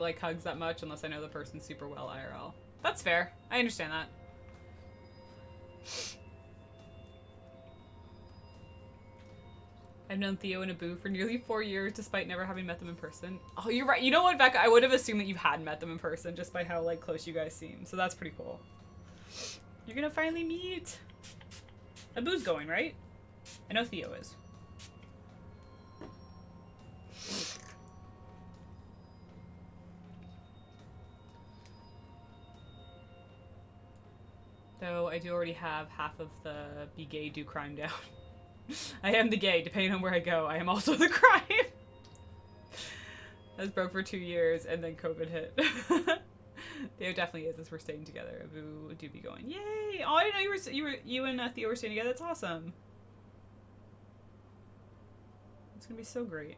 like hugs that much unless I know the person super well IRL. That's fair. I understand that. I've known Theo and Abu for nearly 4 years despite never having met them in person. Oh, you're right. You know what, Becca? I would have assumed that you had met them in person just by how like close you guys seem. So that's pretty cool. You're gonna finally meet. Abu's going, right? I know Theo is. Though I do already have half of the be gay, do crime down. I am the gay, depending on where I go. I am also the crime. I was broke for 2 years and then COVID hit. Theo definitely is as we're staying together. Abu do be going. Yay! Oh, I didn't know you and Theo were staying together. That's awesome. It's gonna be so great.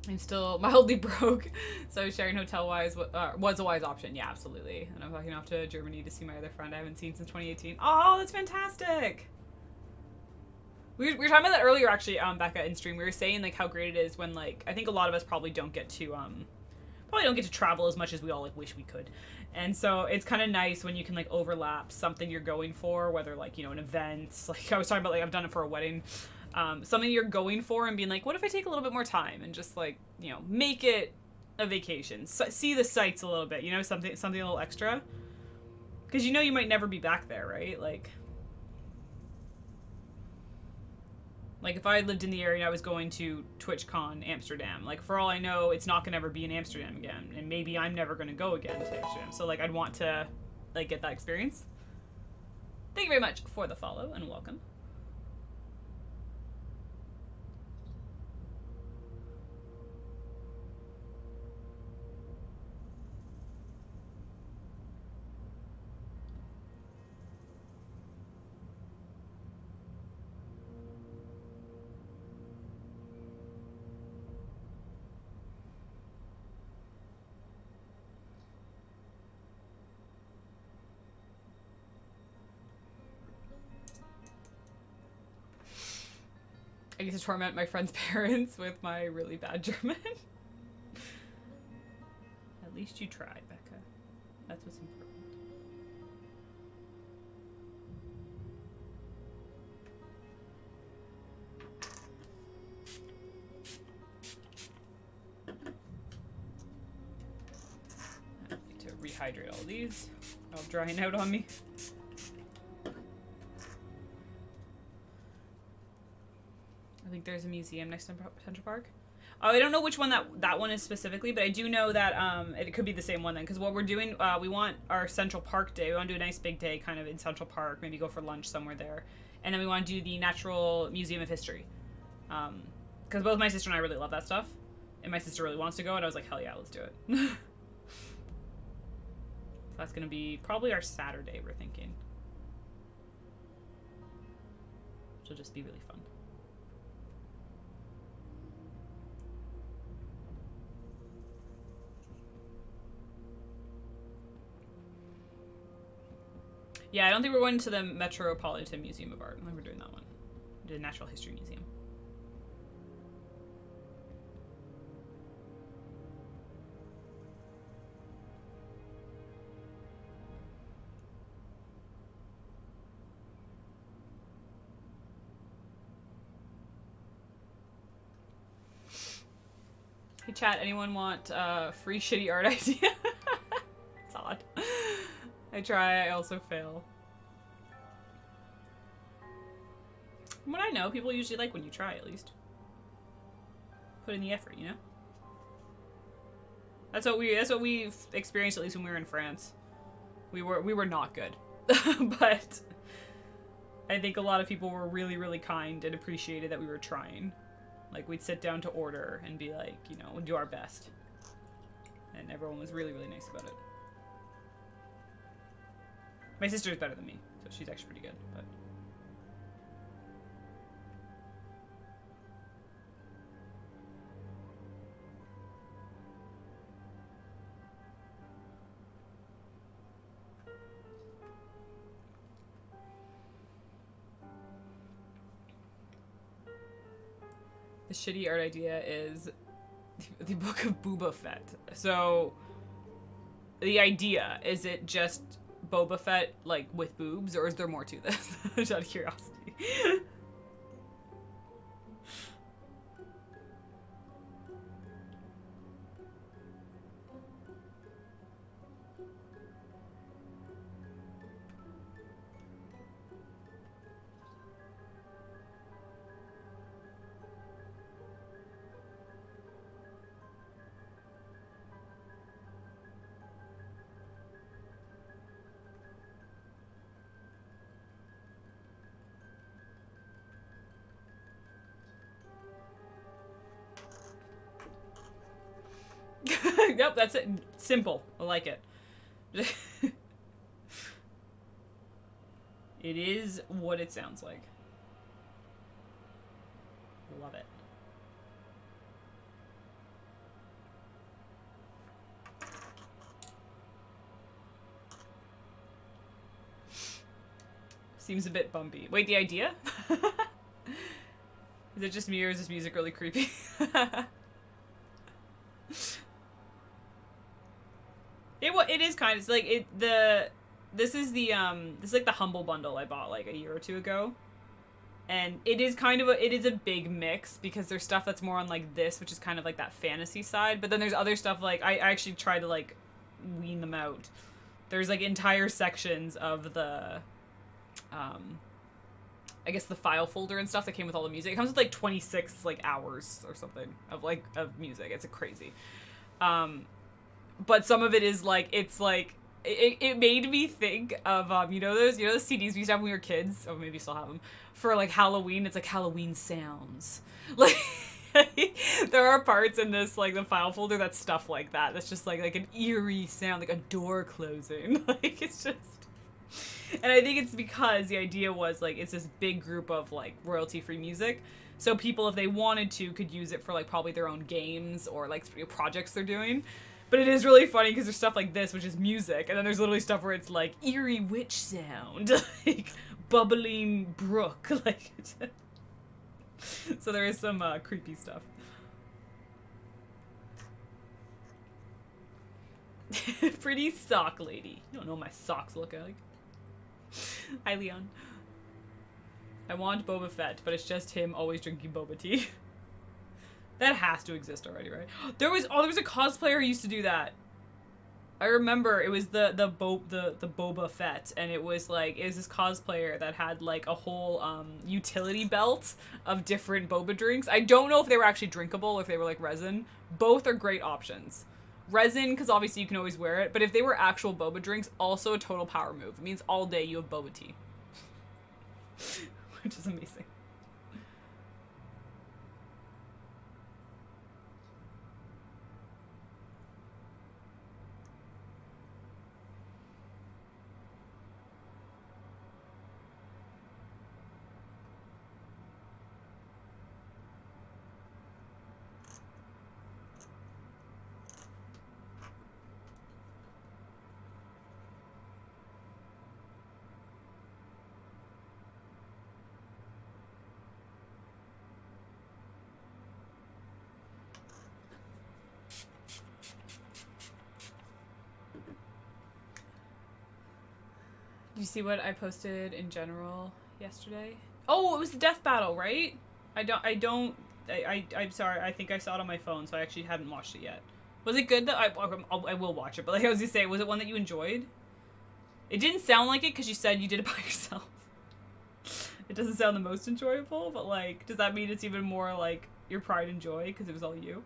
I'm still mildly broke, so sharing hotel was a wise option. Yeah, absolutely. And I'm fucking off to Germany to see my other friend I haven't seen since 2018. Oh, that's fantastic! We were talking about that earlier, actually, Becca, in stream. We were saying like how great it is when like I think a lot of us probably don't get to travel as much as we all like wish we could, and so it's kind of nice when you can like overlap something you're going for, whether like an event. Like I was talking about, like I've done it for a wedding. Something you're going for and being like, what if I take a little bit more time and just like, make it a vacation, see the sights a little bit, something a little extra, because you might never be back there, right? Like if I lived in the area and I was going to TwitchCon Amsterdam, like for all I know, it's not gonna ever be in Amsterdam again, and maybe I'm never gonna go again to Amsterdam. So like I'd want to like get that experience. Thank you very much for the follow and welcome. I get to torment my friend's parents with my really bad German. At least you tried, Becca. That's what's important. I need to rehydrate all these. All drying out on me. I think there's a museum next to Central Park. Oh, I don't know which one that one is specifically, but I do know that it could be the same one then. Because what we're doing, we want our Central Park day. We want to do a nice big day kind of in Central Park. Maybe go for lunch somewhere there. And then we want to do the Natural Museum of History. Because both my sister and I really love that stuff. And my sister really wants to go. And I was like, hell yeah, let's do it. So that's going to be probably our Saturday, we're thinking. Which will just be really fun. Yeah, I don't think we're going to the Metropolitan Museum of Art. I don't think we're doing that one. The Natural History Museum. Hey chat, anyone want free shitty art idea? It's odd. I try, I also fail. From what I know, people usually like when you try, at least. Put in the effort, you know? That's what we experienced, at least when we were in France. We were not good. But I think a lot of people were really, really kind and appreciated that we were trying. Like, we'd sit down to order and be like, you know, do our best. And everyone was really, really nice about it. My sister's better than me, so she's actually pretty good, but... The shitty art idea is the Book of Boba Fett. So, the idea, is it just Boba Fett, like, with boobs, or is there more to this? Just out of curiosity. Yep, that's it. Simple. I like it. It is what it sounds like. Love it. Seems a bit bumpy. Wait, the idea? Is it just me, or is this music really creepy? It is kind of, it's like, this is like the Humble Bundle I bought like a year or two ago. And it is kind of it is a big mix, because there's stuff that's more on like this, which is kind of like that fantasy side, but then there's other stuff like, I actually try to like wean them out. There's like entire sections of the, I guess the file folder and stuff that came with all the music. It comes with like 26 like hours or something of music. It's crazy. But some of it is like, it's like, it made me think of, you know those CDs we used to have when we were kids, or maybe you still have them, for like Halloween. It's like Halloween sounds. Like, there are parts in this, like the file folder, that's stuff like that. That's just like an eerie sound, like a door closing. Like, it's just, and I think it's because the idea was like, it's this big group of like royalty-free music. So people, if they wanted to, could use it for like probably their own games or like projects they're doing. But it is really funny because there's stuff like this, which is music, and then there's literally stuff where it's like eerie witch sound, like bubbling brook, like. So there is some creepy stuff. Pretty sock lady. You don't know what my socks look like. Hi, Leon. I want Boba Fett, but it's just him always drinking boba tea. That has to exist already, right? There was a cosplayer who used to do that. I remember it was the Boba Fett, and it was this cosplayer that had like a whole utility belt of different boba drinks. I don't know if they were actually drinkable or if they were like resin. Both are great options. Resin, because obviously you can always wear it, but if they were actual boba drinks, also a total power move. It means all day you have boba tea. Which is amazing. Did you see what I posted in general yesterday? Oh, it was the death battle, right? I'm sorry. I think I saw it on my phone, so I actually hadn't watched it yet. Was it good? That I will watch it, but like I was gonna say, was it one that you enjoyed? It didn't sound like it because you said you did it by yourself. It doesn't sound the most enjoyable, but like, does that mean it's even more like your pride and joy because it was all you?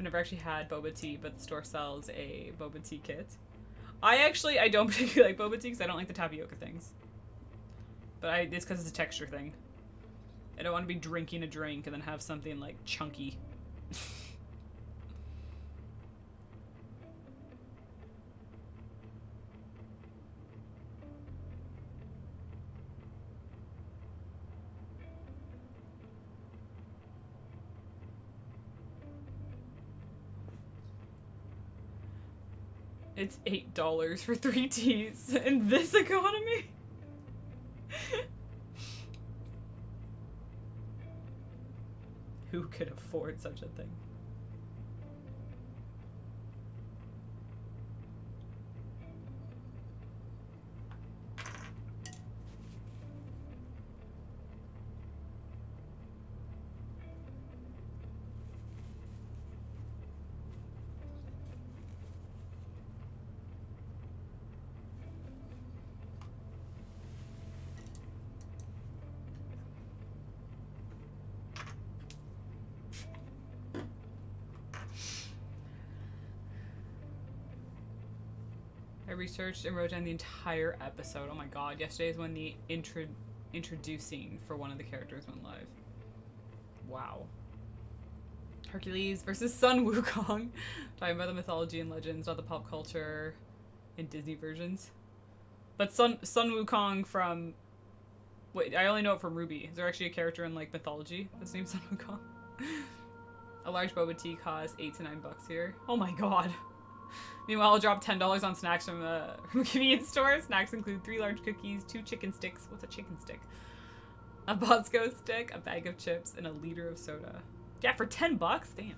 never actually had boba tea, but the store sells a boba tea kit. I don't particularly like boba tea because I don't like the tapioca things. But it's because it's a texture thing. I don't want to be drinking a drink and then have something like chunky. It's $8 for 3 teas in this economy. Who could afford such a thing? I researched and wrote down the entire episode. Oh my god, yesterday is when the introducing for one of the characters went live. Wow. Hercules versus Sun Wukong. Talking about the mythology and legends, not the pop culture and Disney versions. But Sun Wukong from... Wait, I only know it from RWBY. Is there actually a character in, like, mythology that's named Sun Wukong? A large boba tea costs $8 to $9 here. Oh my god. Meanwhile, I'll drop $10 on snacks from a convenience store. Snacks include 3 large cookies, 2 chicken sticks. What's a chicken stick? A Bosco stick, a bag of chips, and a liter of soda. Yeah, for $10? Damn.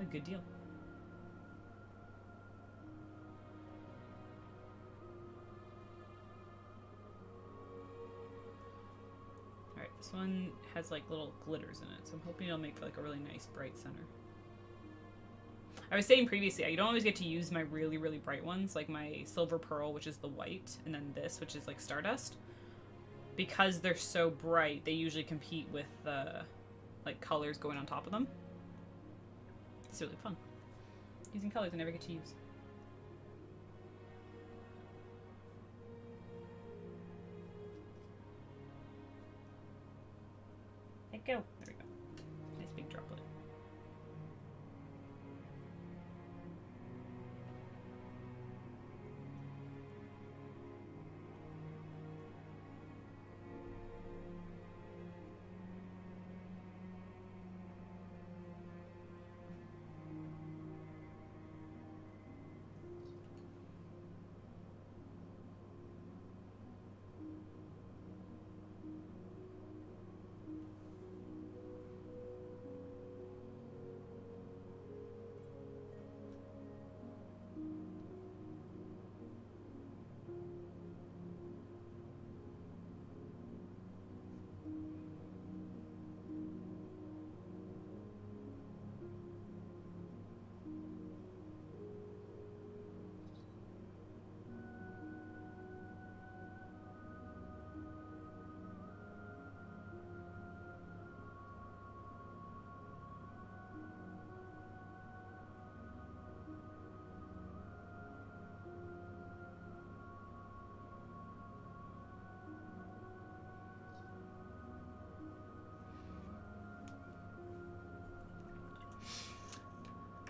A good deal. Alright, this one has like little glitters in it, so I'm hoping it'll make for like a really nice bright center. I was saying previously, you don't always get to use my really, really bright ones, like my Silver Pearl, which is the white, and then this, which is like Stardust. Because they're so bright, they usually compete with like colors going on top of them. It's really fun. Using colors I never get to use. Let go. There we go. Nice big droplet.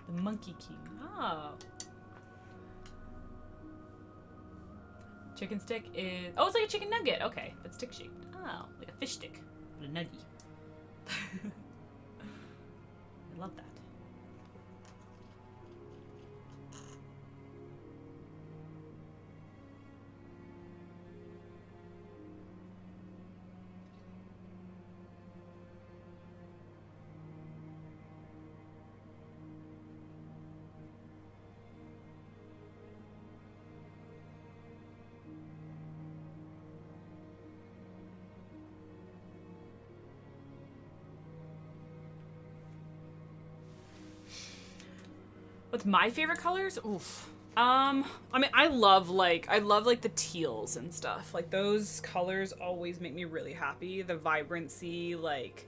The Monkey King. Oh. Chicken stick is... Oh, it's like a chicken nugget. Okay, but stick shaped. Oh, like a fish stick. But a nuggie. I love that. What's my favorite colors? Oof. I mean, I love the teals and stuff. Like those colors always make me really happy. The vibrancy, like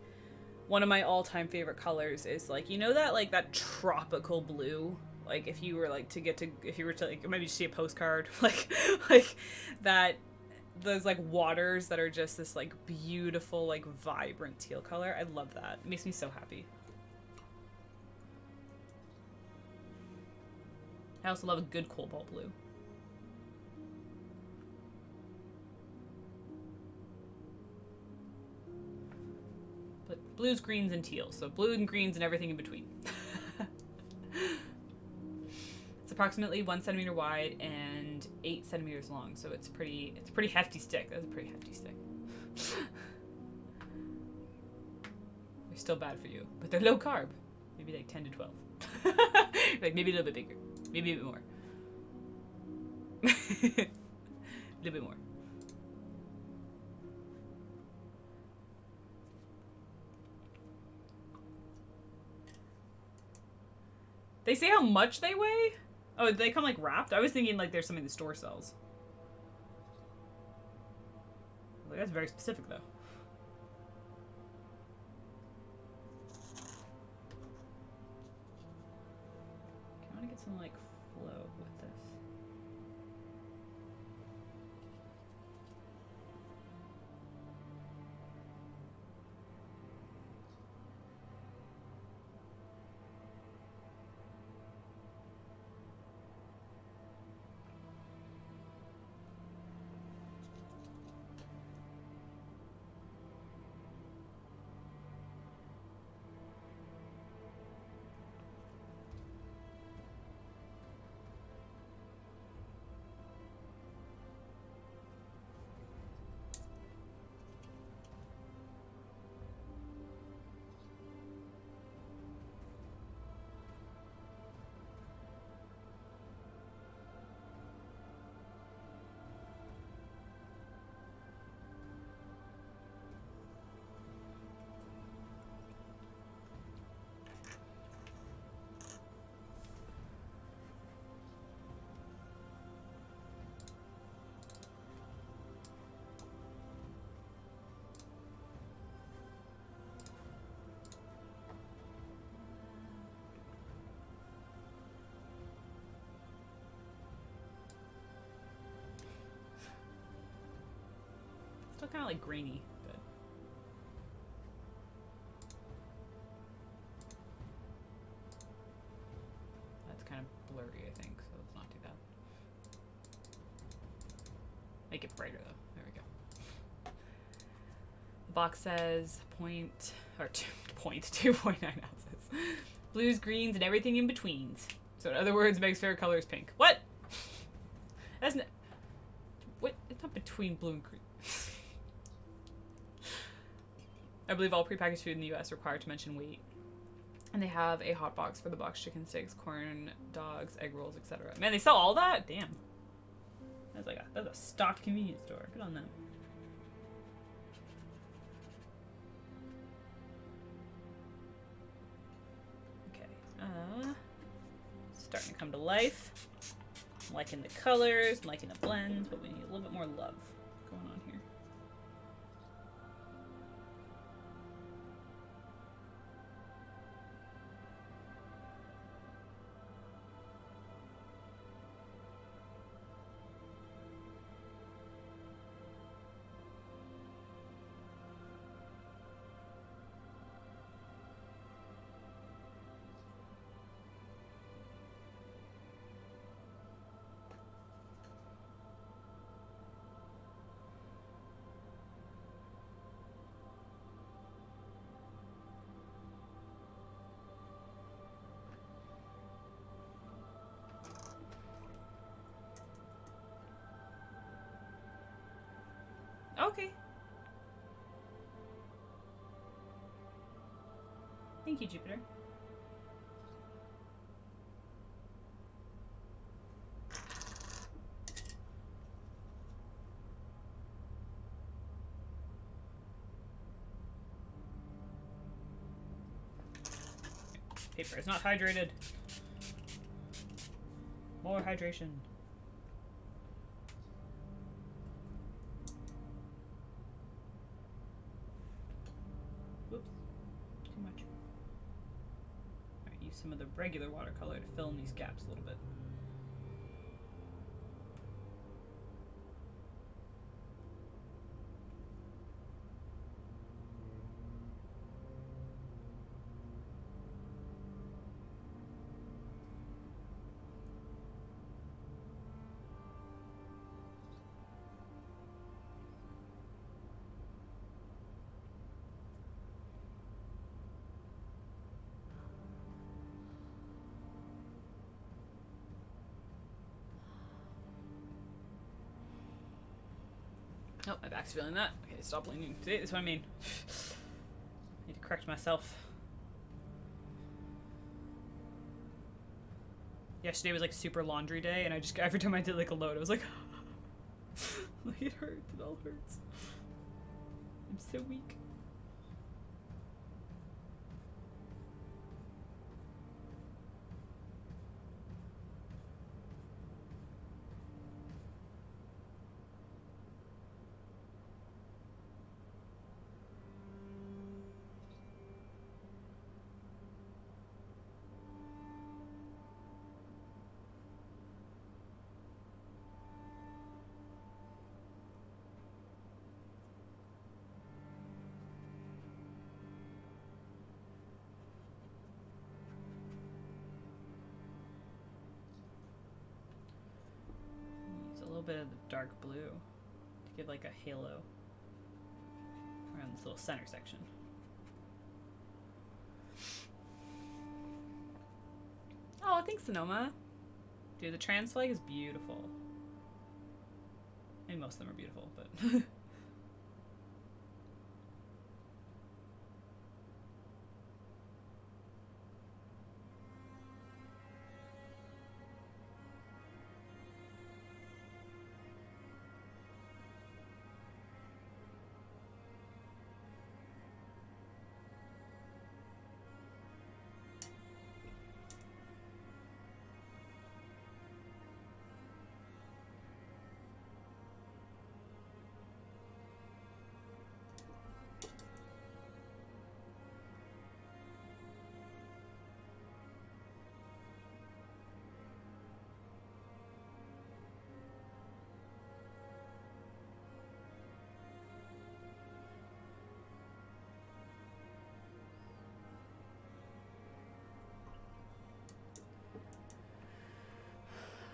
one of my all-time favorite colors is like, you know, that like that tropical blue, like if you were like to get to, if you were to like maybe see a postcard like that, those like waters that are just this like beautiful like vibrant teal color. I love that. It makes me so happy. I also love a good cobalt blue. But blues, greens, and teals. So blue and greens and everything in between. It's approximately 1 centimeter wide and 8 centimeters long. So it's a pretty hefty stick. That's a pretty hefty stick. They're still bad for you, but they're low carb. Maybe like 10 to 12. Like maybe a little bit bigger. Maybe a bit more. A little bit more. They say how much they weigh? Oh, they come like wrapped? I was thinking like there's something the store sells. Like, that's very specific though. I want to get some like flow with this. Still kind of like grainy, but that's kind of blurry, I think, so it's not too bad. Make it brighter though. There we go. The box says 2.9 ounces. Blues, greens, and everything in betweens. So in other words, Meg's favorite color is pink. What? That's not. What? It's not between blue and green. I believe all prepackaged food in the U.S. required to mention weight. And they have a hot box for the box chicken sticks, corn dogs, egg rolls, etc. Man, they sell all that? Damn. That's a stocked convenience store. Good on them. Okay. Starting to come to life. I'm liking the colors, I'm liking the blends, but we need a little bit more love going on here. Okay. Thank you, Jupiter. Paper is not hydrated. More hydration. Whoops. some of the regular watercolor to fill in these gaps a little bit. Oh, my back's feeling that. Okay, stop leaning. See, that's what I mean. Need to correct myself. Yesterday was like super laundry day, and I just, every time I did like a load, I was like, like it hurts, it all hurts. I'm so weak. Bit of the dark blue to give like a halo around this little center section. Oh, thanks, Sonoma. Dude, the trans flag is beautiful. I mean, most of them are beautiful, but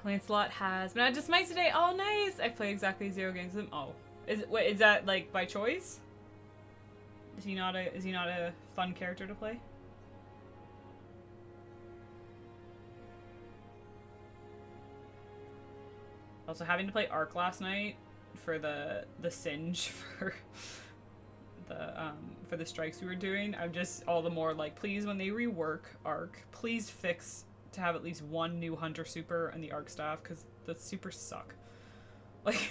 Lancelot has been at Dismice today. Oh, nice! I played exactly 0 games with him. Oh, is that like by choice? Is he not a fun character to play? Also, having to play Arc last night for the Singe for the strikes we were doing, I'm just all the more like, please, when they rework Arc, please fix to have at least one new Hunter super and the Arc staff, because the supers suck. Like,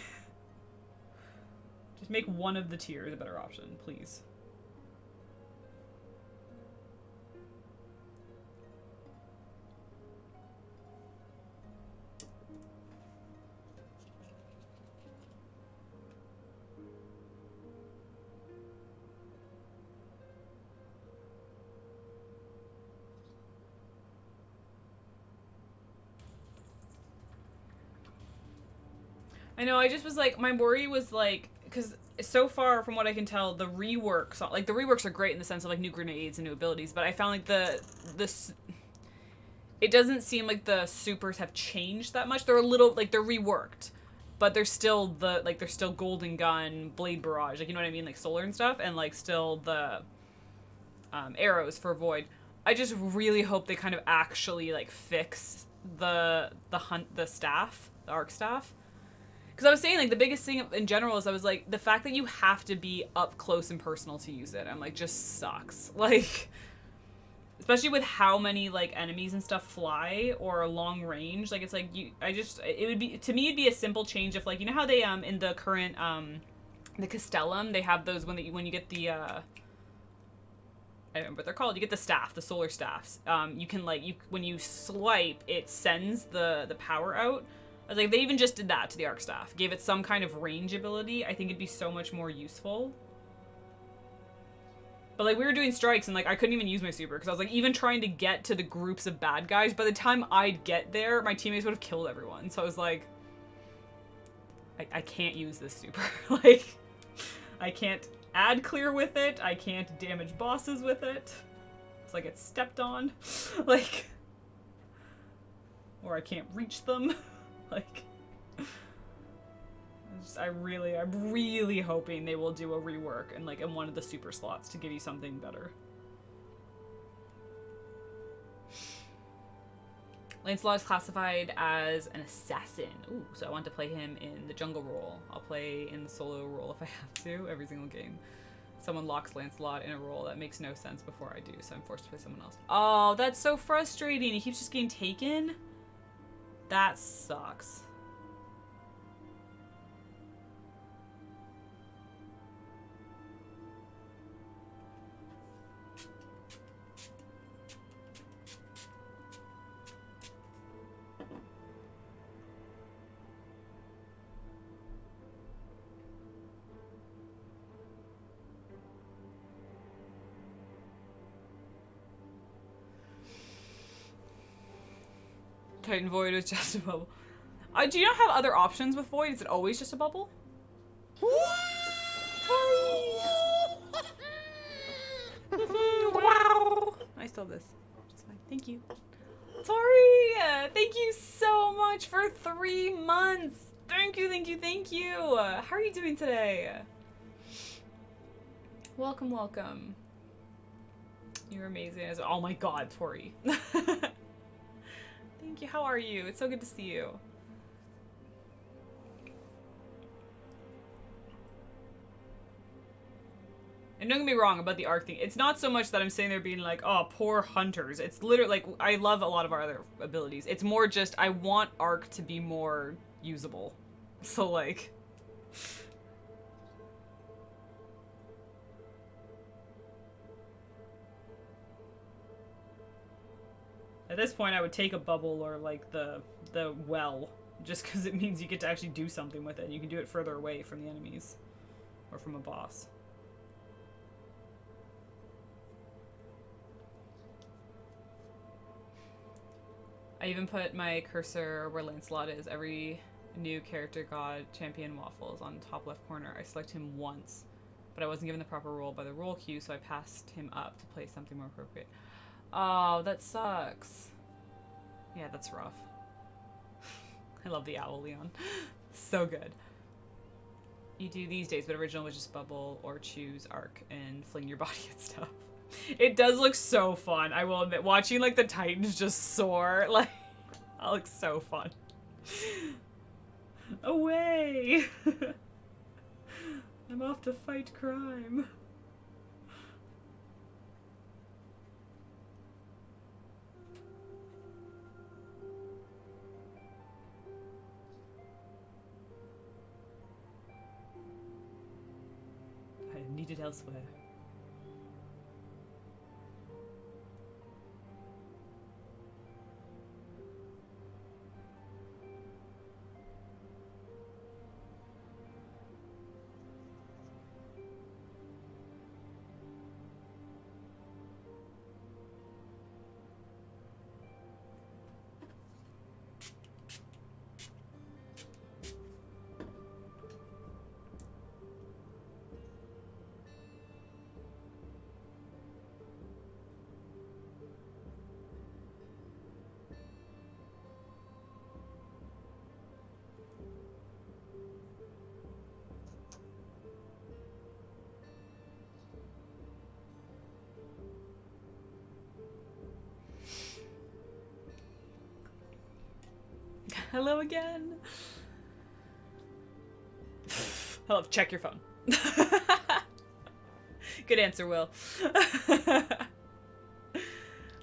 just make one of the tiers a better option, please. I know, I just was like, my worry was like, because so far from what I can tell, the reworks, like the reworks are great in the sense of like new grenades and new abilities, but I found like it doesn't seem like the supers have changed that much. They're a little, like they're reworked, but they're still they're still Golden Gun, Blade Barrage, like you know what I mean, like solar and stuff, and like still the arrows for Void. I just really hope they kind of actually like fix the staff, the Arc staff. Because I was saying, like, the biggest thing in general is I was like, the fact that you have to be up close and personal to use it, I'm like, just sucks. Like, especially with how many, like, enemies and stuff fly or long range. Like, it's like, it would be, to me, it'd be a simple change if, like, you know how they, in the current, the Castellum, they have those when you get the, I don't remember what they're called. You get the staff, the solar staffs. You can, like, when you swipe, it sends the power out. I was like, they even just did that to the Arc staff. Gave it some kind of range ability. I think it'd be so much more useful. But, like, we were doing strikes, and, like, I couldn't even use my super, because I was, like, even trying to get to the groups of bad guys, by the time I'd get there, my teammates would have killed everyone. So I was like, I can't use this super. Like, I can't add clear with it, I can't damage bosses with it. It's like it's stepped on. Like, or I can't reach them. Like, I'm really hoping they will do a rework and, like, in one of the super slots to give you something better. Lancelot is classified as an assassin. Ooh, so I want to play him in the jungle role. I'll play in the solo role if I have to, every single game. Someone locks Lancelot in a role that makes no sense before I do, so I'm forced to play someone else. Oh, that's so frustrating. He keeps just getting taken? That sucks. Titan Void is just a bubble. Do you not have other options with Void? Is it always just a bubble? Sorry. Wow. I stole this. It's fine. Thank you. Sorry. Thank you so much for 3 months. Thank you, thank you, thank you. How are you doing today? Welcome, welcome. You're amazing. Oh my god, Tori. Thank you. How are you? It's so good to see you. And don't get me wrong about the arc thing. It's not so much that I'm sitting there being like, oh, poor hunters. It's literally like, I love a lot of our other abilities. It's more just, I want arc to be more usable. So, like... At this point, I would take a bubble or, like, the well, just because it means you get to actually do something with it. You can do it further away from the enemies. Or from a boss. I even put my cursor where Lancelot is. Every new character god champion waffles on the top left corner. I select him once, but I wasn't given the proper role by the role queue, so I passed him up to play something more appropriate. Oh, that sucks. Yeah, that's rough. I love the owl, Leon. So good. You do these days, but original was just bubble or choose arc and fling your body at stuff. It does look so fun, I will admit. Watching, like, the Titans just soar, like, that looks so fun. Away! I'm off to fight crime. I am needed elsewhere. Hello again. Hello, check your phone. Good answer, Will.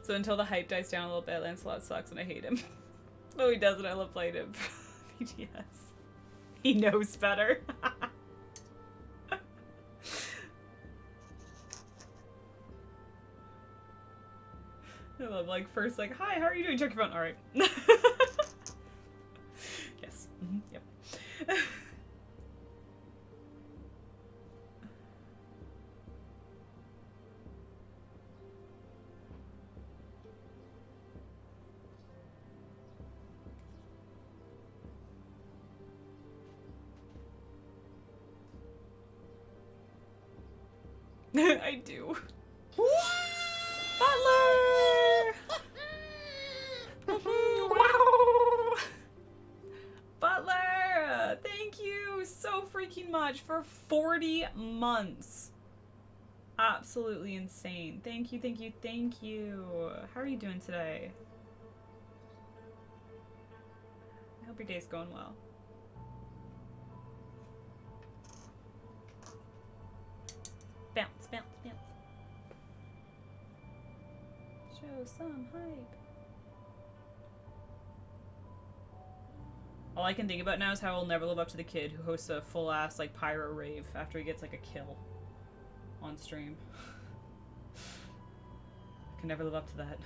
So until the hype dies down a little bit, Lancelot sucks and I hate him. No, he doesn't. I love playing him. BTS. He knows better. I love, like, first, like, hi, how are you doing? Check your phone. All right. Yes. Mm-hmm. Yep. I do. Butler! Butler! Thank you so freaking much for 40 months. Absolutely insane. Thank you, thank you, thank you. How are you doing today? I hope your day's going well. Bounce, bounce, bounce. Show some hype. All I can think about now is how I'll never live up to the kid who hosts a full-ass, like, pyro rave after he gets, like, a kill on stream. I can never live up to that.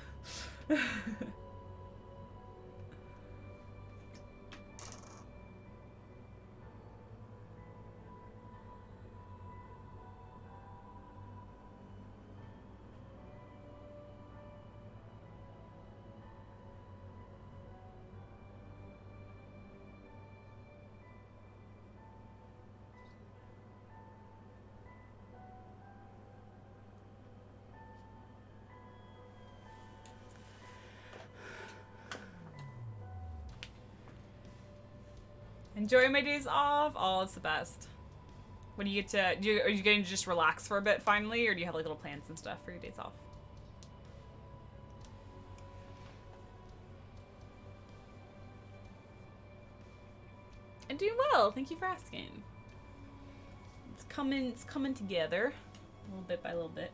Enjoy my days off. Oh, it's the best. When you get to, are you getting to just relax for a bit finally, or do you have like little plans and stuff for your days off? I'm doing well. Thank you for asking. It's coming together, a little bit by little bit.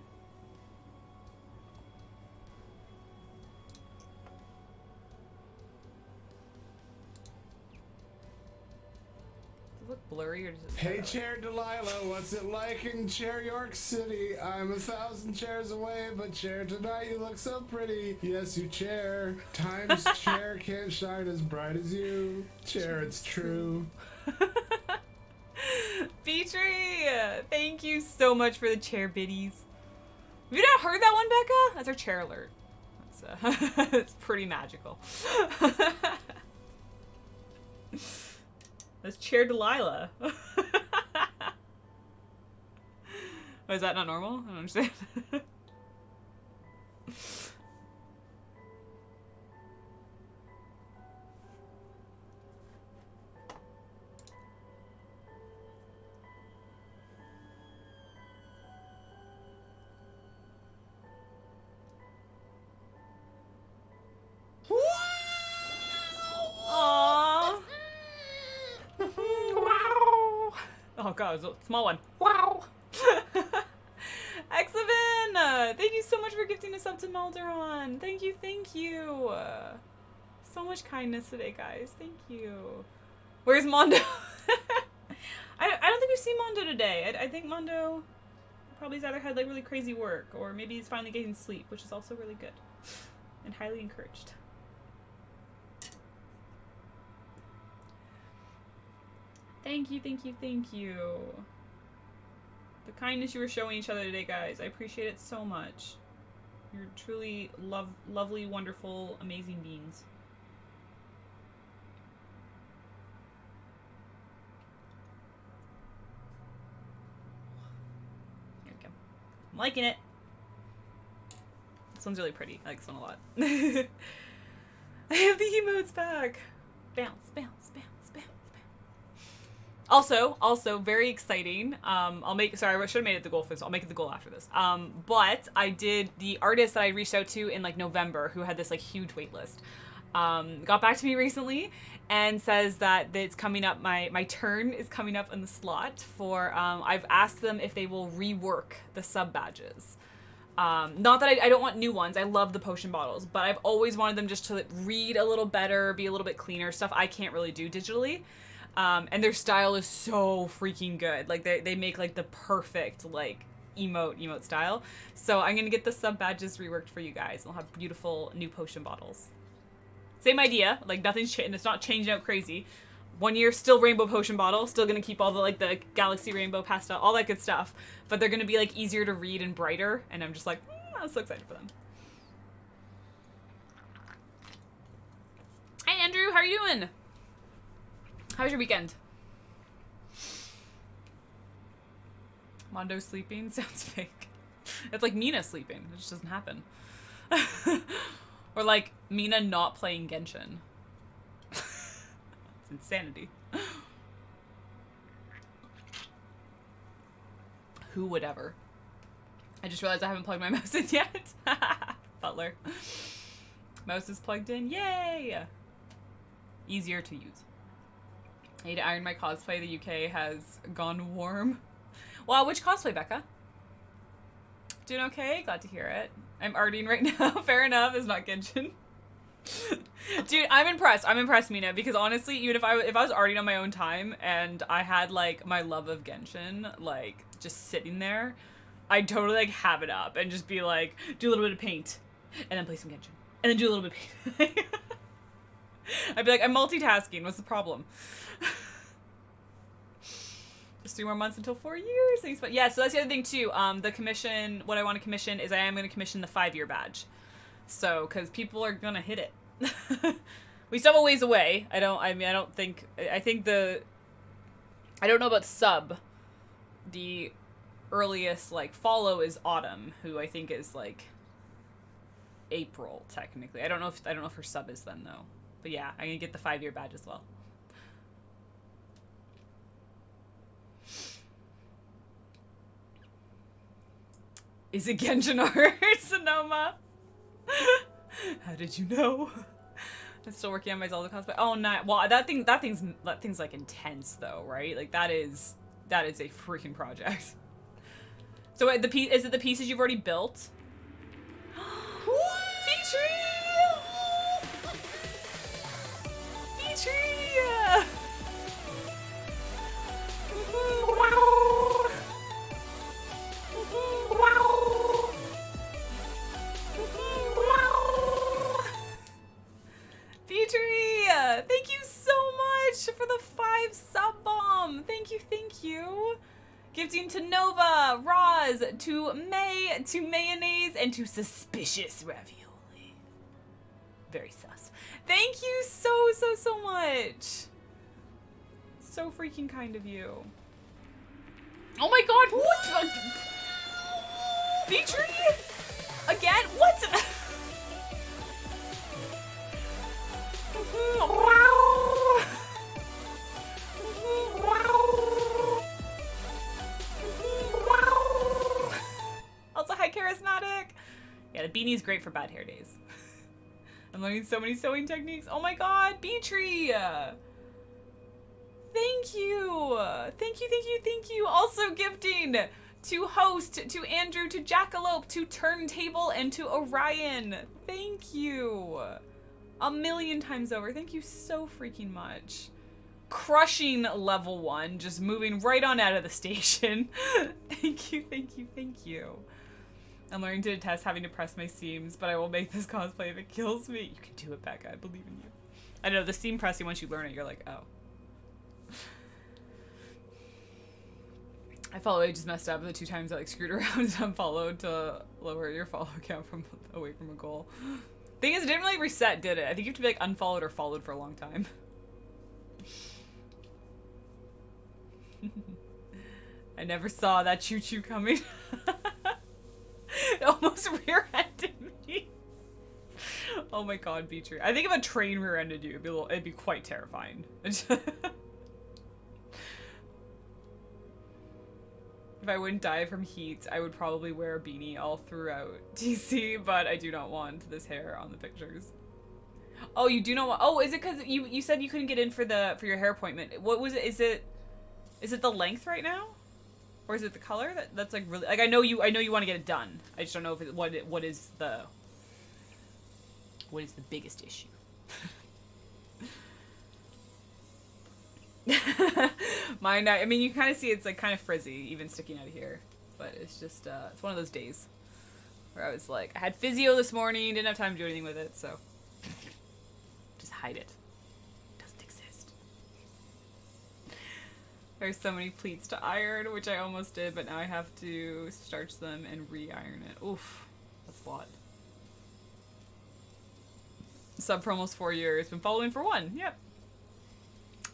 Look blurry, or does it? Hey, Chair Delilah, what's it like in Chair York City? I'm 1,000 chairs away, but Chair, tonight you look so pretty. Yes, you Chair. Times Chair can't shine as bright as you. Chair, it's true. Beatree, thank you so much for the chair biddies. Have you not heard that one, Becca? That's our chair alert. That's it's pretty magical. That's Chair Delilah. Oh, is that not normal? I don't understand. Aww. Wow. Oh god, it was a small one. Wow. Exaven, thank you so much for gifting us up to Malderon. Thank you, thank you. So much kindness today, guys. Thank you. Where's Mondo? I don't think we've seen Mondo today. I think Mondo probably has either had like really crazy work, or maybe he's finally getting sleep, which is also really good and highly encouraged. Thank you, thank you, thank you. The kindness you were showing each other today, guys. I appreciate it so much. You're truly lovely, wonderful, amazing beings. There we go. I'm liking it. This one's really pretty. I like this one a lot. I have the emotes back. Bounce, bounce, bounce. Also, very exciting. Sorry, I should have made it the goal for this. I'll make it the goal after this. But I did, the artist that I reached out to in like November, who had this like huge wait list, got back to me recently and says that it's coming up, my turn is coming up in the slot for, I've asked them if they will rework the sub badges. Not that I don't want new ones. I love the potion bottles, but I've always wanted them just to read a little better, be a little bit cleaner, stuff I can't really do digitally. And their style is so freaking good. Like they make like the perfect like emote style. So I'm gonna get the sub badges reworked for you guys. They'll have beautiful new potion bottles. Same idea. Like nothing's changed. It's not changing out crazy. 1 year still rainbow potion bottle. Still gonna keep all the like the galaxy rainbow pastel, all that good stuff. But they're gonna be like easier to read and brighter. And I'm just like, I'm so excited for them. Hey Andrew, how are you doing? How's your weekend? Mondo sleeping? Sounds fake. It's like Mina sleeping. It just doesn't happen. Or like Mina not playing Genshin. It's insanity. Who would ever? I just realized I haven't plugged my mouse in yet. Butler. Mouse is plugged in. Yay! Easier to use. I need to iron my cosplay. The UK has gone warm. Wow, which cosplay, Becca? Doing okay? Glad to hear it. I'm arting right now. Fair enough. It's not Genshin. Dude, I'm impressed. I'm impressed, Mina, because honestly, even if I was arting on my own time and I had like my love of Genshin like just sitting there, I'd totally like have it up and just be like, do a little bit of paint and then play some Genshin and then do a little bit of paint. I'd be like, I'm multitasking. What's the problem? Just 3 more months until 4 years. Thanks, but yeah, so that's the other thing too. The commission, what I want to commission is I am going to commission the 5-year badge. So, because people are going to hit it. We still have a ways away. I don't know about sub. The earliest, like, follow is Autumn, who I think is, like, April, technically. I don't know if her sub is then, though. But yeah, I'm going to get the 5-year badge as well. Is it Genshin or Sonoma? How did you know? I'm still working on my Zelda cosplay. Oh, not well. That thing's like intense though, right? Like that is a freaking project. So wait, is it the pieces you've already built? Featuring! Petrie! Thank you so much for the 5 sub bomb. Thank you. Gifting to Nova, Roz, to May, to Mayonnaise, and to Suspicious Ravioli. Very sus. Thank you so much. So freaking kind of you. Oh my god, what? Petrie? Again? What? Also, hi, Charismatic. Yeah, the beanie's great for bad hair days. I'm learning so many sewing techniques. Oh my god, Bee-Tree! Thank you. Also gifting to Host, to Andrew, to Jackalope, to Turntable, and to Orion. Thank you. A million times over. Thank you so freaking much. Crushing level 1, just moving right on out of the station. Thank you. I'm learning to detest having to press my seams, but I will make this cosplay if it kills me. You can do it, Becca. I believe in you. I know, the seam pressing, once you learn it, you're like, oh. I follow Ages messed up the 2 times I like screwed around and unfollowed to lower your follow count from away from a goal. Thing is, it didn't really reset, did it? I think you have to be like unfollowed or followed for a long time. I never saw that choo-choo coming. It almost rear-ended me. Oh my god, Beatrice. I think if a train rear-ended you, it'd be quite terrifying. If I wouldn't die from heat, I would probably wear a beanie all throughout DC, but I do not want this hair on the pictures. Oh, you do not want— oh, is it because you said you couldn't get in for your hair appointment? What was it? Is it the length right now? Or is it the color? That's like really— like I know you want to get it done. I just don't know if what is the biggest issue. Mine, I mean, you kind of see it's like kind of frizzy, even sticking out of here. But it's just, it's one of those days where I was like, I had physio this morning, didn't have time to do anything with it, so just hide it. It doesn't exist. There's so many pleats to iron, which I almost did, but now I have to starch them and re-iron it. Oof, that's a lot. Sub for almost 4 years, been following for 1. Yep.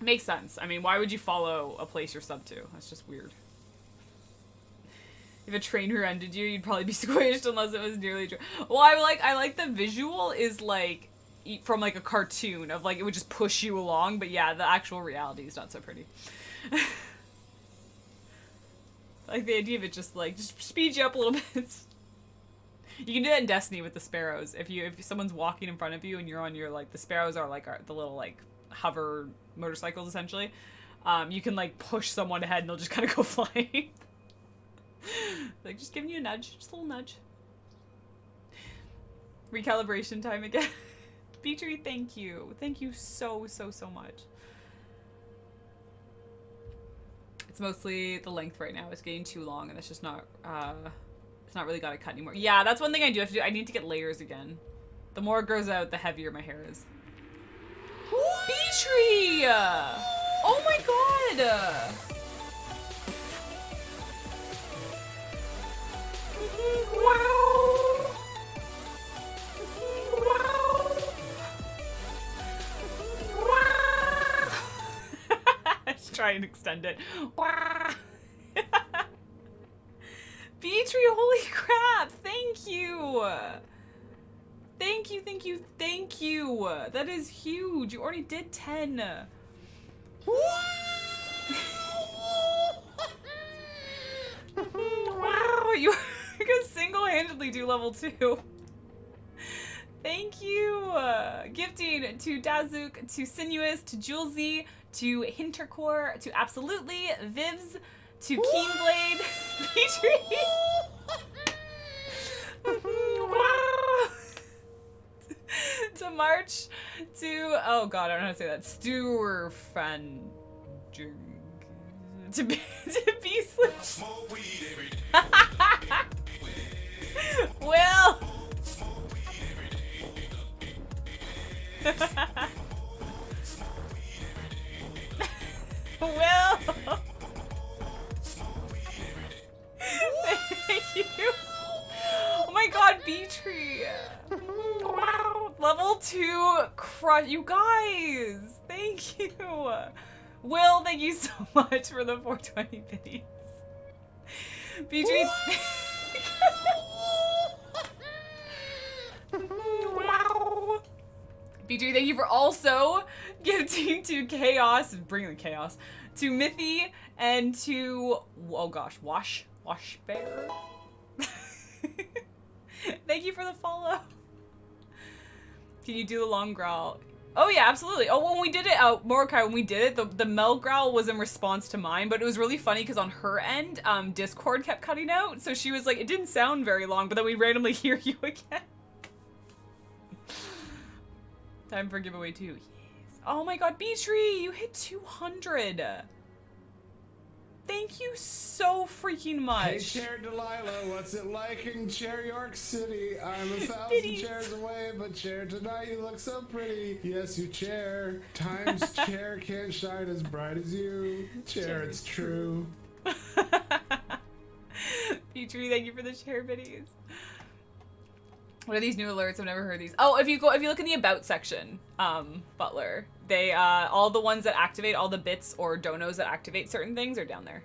Makes sense. I mean, why would you follow a place you're sub to? That's just weird. If a train rear-ended you, you'd probably be squished unless it was nearly true. Well, I like the visual is like from like a cartoon of like it would just push you along, but yeah, the actual reality is not so pretty. Like the idea of it just speeds you up a little bit. You can do that in Destiny with the sparrows. If someone's walking in front of you and you're on your like the sparrows are like the little like hover motorcycles essentially. You can like push someone ahead and they'll just kind of go flying. Like just giving you a nudge, just a little nudge. Recalibration time again. Beatree, thank you. Thank you so much. It's mostly the length right now. It's getting too long and it's just not, it's not really got to cut anymore. Yeah, that's one thing I do have to do. I need to get layers again. The more it grows out, the heavier my hair is. Beatree! Oh my god! Wow! Wow! Wow! Let's try and extend it. Wow! Beatree, holy crap! Thank you! Thank you, thank you, thank you! That is huge! You already did 10! Wow! You could single-handedly do level 2. Thank you! Gifting to Dazuk, to Sinuous, to Julesy, to Hintercore, to Absolutely, Vivs, to Keenblade, Beatree! Wow! To March, to, oh god, I don't know how to say that, Stuerfan, to Beastly, Will! Will! Thank you! Oh my god, Beatree! Wow! Level 2 crush, you guys! Thank you! Will, thank you so much for the 420 biddies. Beatree, wow! Beatree, thank you for also gifting to Chaos, bringing the chaos, to Mithy, and to, oh gosh, Washbear. Thank you for the follow. Can you do the long growl? Oh yeah, absolutely. Oh, when we did it, Morokai, when we did it, the Mel growl was in response to mine, but it was really funny because on her end, Discord kept cutting out, so she was like, it didn't sound very long, but then we randomly hear you again. Time for giveaway 2. Yes. Oh my god, Beatree, you hit 200. Thank you so freaking much. Hey, Chair Delilah, what's it like in Chair York City? I'm 1,000 Biddies. chairs away, but Chair, tonight you look so pretty. Yes, you Chair. Times Chair can't shine as bright as you. Chair, it's true. Beatree, thank you for the chair biddies. What are these new alerts? I've never heard these. Oh, if you look in the about section, Butler, they all the ones that activate, all the bits or donos that activate certain things are down there.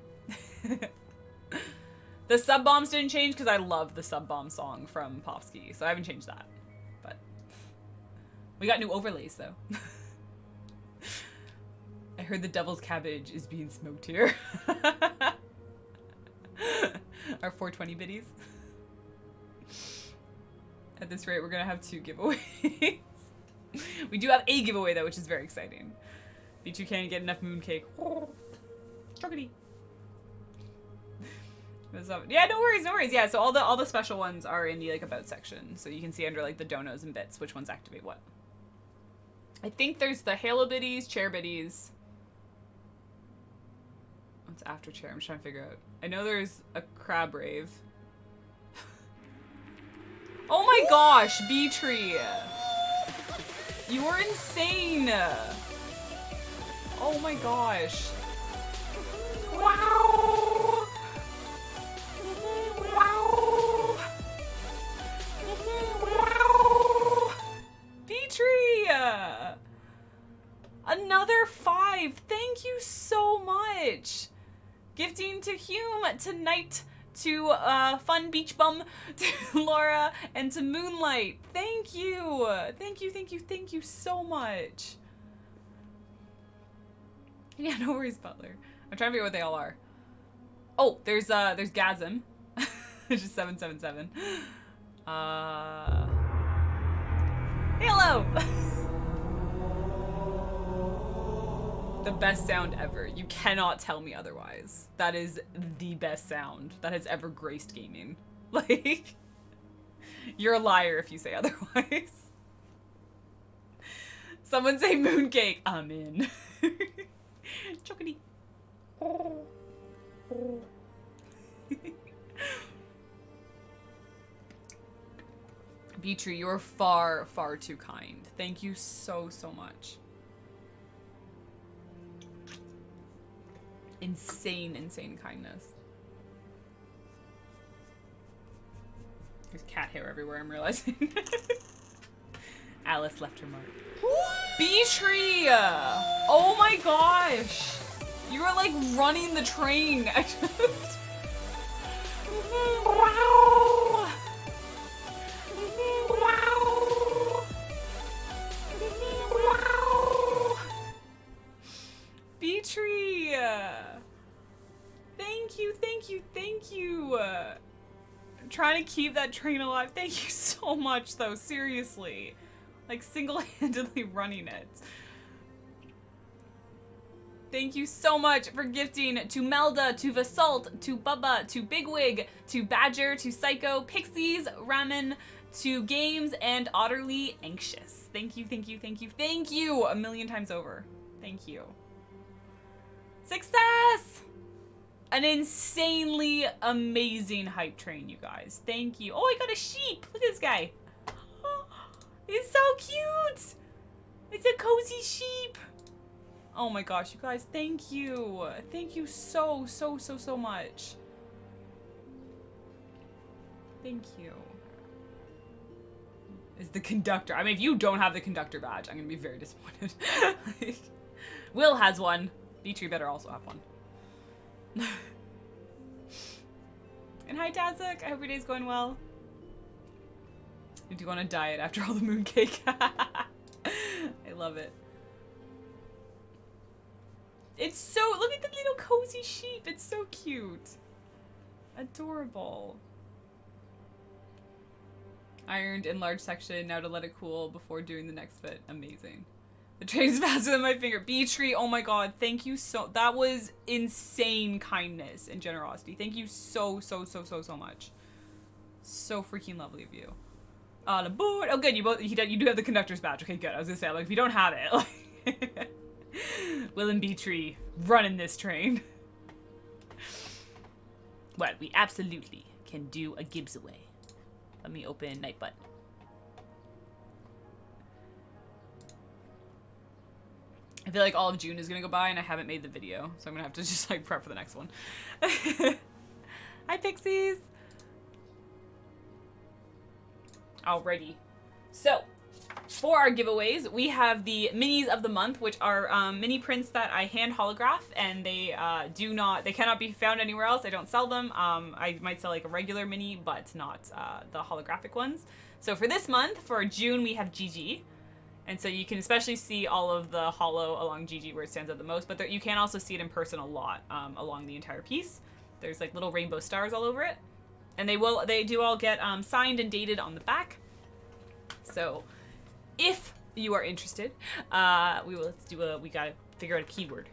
The sub bombs didn't change because I love the sub bomb song from Popsky, so I haven't changed that. But we got new overlays though. I heard the devil's cabbage is being smoked here. Our 420 biddies. At this rate, we're gonna have 2 giveaways. We do have a giveaway though, which is very exciting. Beatree can't get enough mooncake. Chocody. Yeah, no worries, no worries. Yeah, so all the special ones are in the like about section, so you can see under like the donos and bits which ones activate what. I think there's the Halo biddies, chair biddies. What's after chair? I'm just trying to figure out. I know there's a crab rave. Oh my gosh, Beatree! You were insane! Oh my gosh. Wow! Wow! Wow! Beatree! Another 5! Thank you so much! Gifting to Hume, to Night, to Fun Beach Bum, to Laura, and to Moonlight. Thank you. Thank you, thank you, thank you so much. Yeah, no worries, Butler. I'm trying to figure out what they all are. Oh, there's Gasm. It's just 777. Hey, hello! The best sound ever. You cannot tell me otherwise. That is the best sound that has ever graced gaming. Like, you're a liar if you say otherwise. Someone say mooncake. I'm in. Chokity. Beatree, you're far, far too kind. Thank you so, so much. Insane, insane kindness. There's cat hair everywhere, I'm realizing. Alice left her mark. Beatree! Oh my gosh! You were like running the train. I just... Beatree! Thank you, thank you, thank you. I'm trying to keep that train alive. Thank you so much, though, seriously. Like, single-handedly running it. Thank you so much for gifting to Melda, to Vasalt, to Bubba, to Bigwig, to Badger, to Psycho, Pixies, Ramen, to Games, and Otterly Anxious. Thank you, thank you, thank you, thank you a million times over. Thank you. Success! An insanely amazing hype train, you guys. Thank you. Oh, I got a sheep. Look at this guy. He's so cute. It's a cozy sheep. Oh my gosh, you guys, thank you. Thank you so, so, so, so much. Thank you. Is the conductor. I mean, if you don't have the conductor badge, I'm gonna be very disappointed. Like, Will has one. Beatree better also have one. And hi, Tazuk. I hope your day's going well. You do want to diet after all the mooncake. I love it. It's so, look at the little cozy sheep. It's so cute. Adorable. Ironed in large section, now to let it cool before doing the next bit. Amazing. The train is faster than my finger. Beatree, oh my god, thank you so, that was insane kindness and generosity. Thank you so, so, so, so, so much. So freaking lovely of you. On a board. Oh good, you do have the conductor's badge. Okay, good. I was gonna say, like, if you don't have it, like, Will and Beatree running this train. Well, we absolutely can do a Gibbs away. Let me open Nightbutt. I feel like all of June is gonna go by and I haven't made the video, so I'm gonna have to just like prep for the next one. Hi, Pixies! Alrighty. So, for our giveaways, we have the minis of the month, which are mini prints that I hand holograph, and they they cannot be found anywhere else. I don't sell them. I might sell like a regular mini, but not the holographic ones. So for this month, for June, we have Gigi. And so you can especially see all of the holo along Gigi where it stands out the most, but you can also see it in person a lot along the entire piece. There's like little rainbow stars all over it. And they do all get signed and dated on the back. So if you are interested, we gotta figure out a keyword.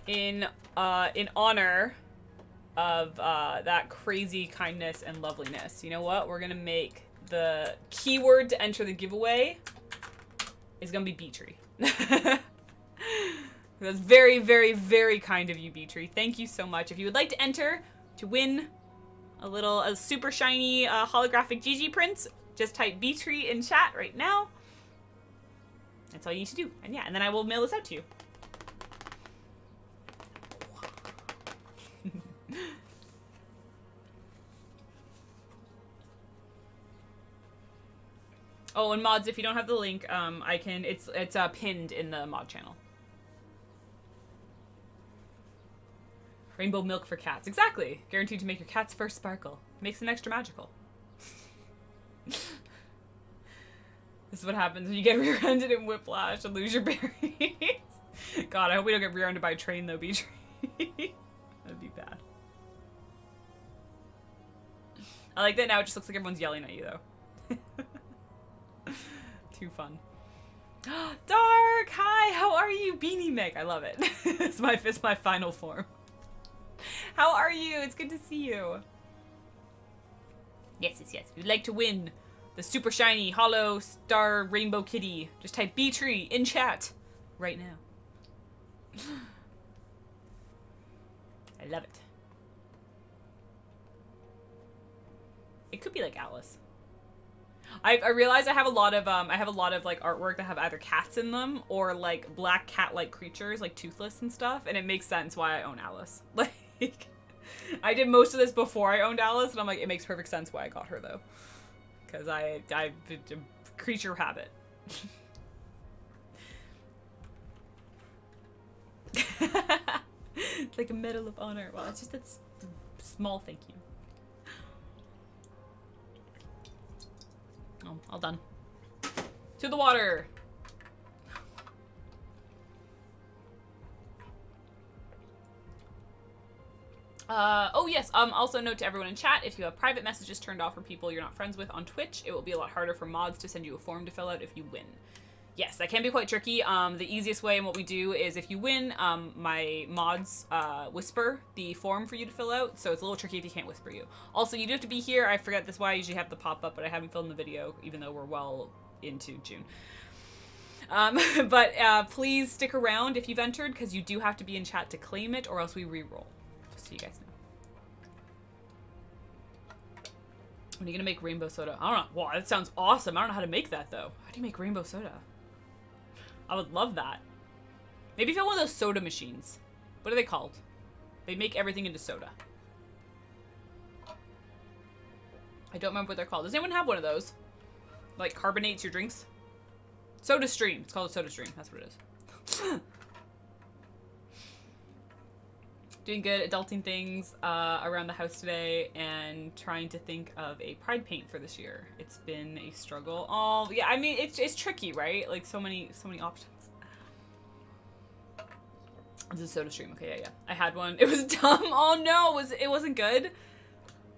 In honor of that crazy kindness and loveliness, you know what? We're gonna make the keyword to enter the giveaway is gonna be Beatree. That's very, very, very kind of you, Beatree. Thank you so much. If you would like to enter to win a super shiny holographic Gigi print, just type Beatree in chat right now. That's all you need to do. And yeah, and then I will mail this out to you. Oh, and mods, if you don't have the link, it's pinned in the mod channel. Rainbow milk for cats. Exactly. Guaranteed to make your cat's fur sparkle. Makes them extra magical. This is what happens when you get rear-ended in Whiplash and lose your bearings. God, I hope we don't get rear-ended by a train though, Beatree. That'd be bad. I like that now it just looks like everyone's yelling at you though. Too fun. Dark! Hi, how are you? Beanie Mick. I love it. It's my final form. How are you? It's good to see you. Yes, yes, yes. If you'd like to win the super shiny hollow star rainbow kitty, just type B-Tree in chat right now. I love it. It could be like Alice. I realize I have a lot of like artwork that have either cats in them or like black cat-like creatures like Toothless and stuff, and it makes sense why I own Alice. Like, I did most of this before I owned Alice, and I'm like, it makes perfect sense why I got her though, because I creature habit. It's like a Medal of Honor. Well, it's just a small thank you. Oh, all done. To the water. Oh yes, also note to everyone in chat, if you have private messages turned off from people you're not friends with on Twitch, it will be a lot harder for mods to send you a form to fill out if you win. Yes, that can be quite tricky. The easiest way and what we do is if you win, my mods whisper the form for you to fill out, so it's a little tricky if you can't whisper you. Also, you do have to be here. I forget this why I usually have the pop-up, but I haven't filmed the video, even though we're well into June. But please stick around if you've entered, because you do have to be in chat to claim it, or else we re-roll. Just so you guys know. When are you gonna make rainbow soda? I don't know. Wow, that sounds awesome. I don't know how to make that, though. How do you make rainbow soda? I would love that. Maybe if I had one of those soda machines. What are they called? They make everything into soda. I don't remember what they're called. Does anyone have one of those? Like carbonates your drinks? Soda Stream. It's called a Soda Stream. That's what it is. Doing good adulting things around the house today and trying to think of a pride paint for this year. It's been a struggle. Oh, yeah, I mean, it's tricky, right? Like, so many options. This is Soda Stream. Okay, yeah. I had one. It was dumb. Oh, no, it wasn't good.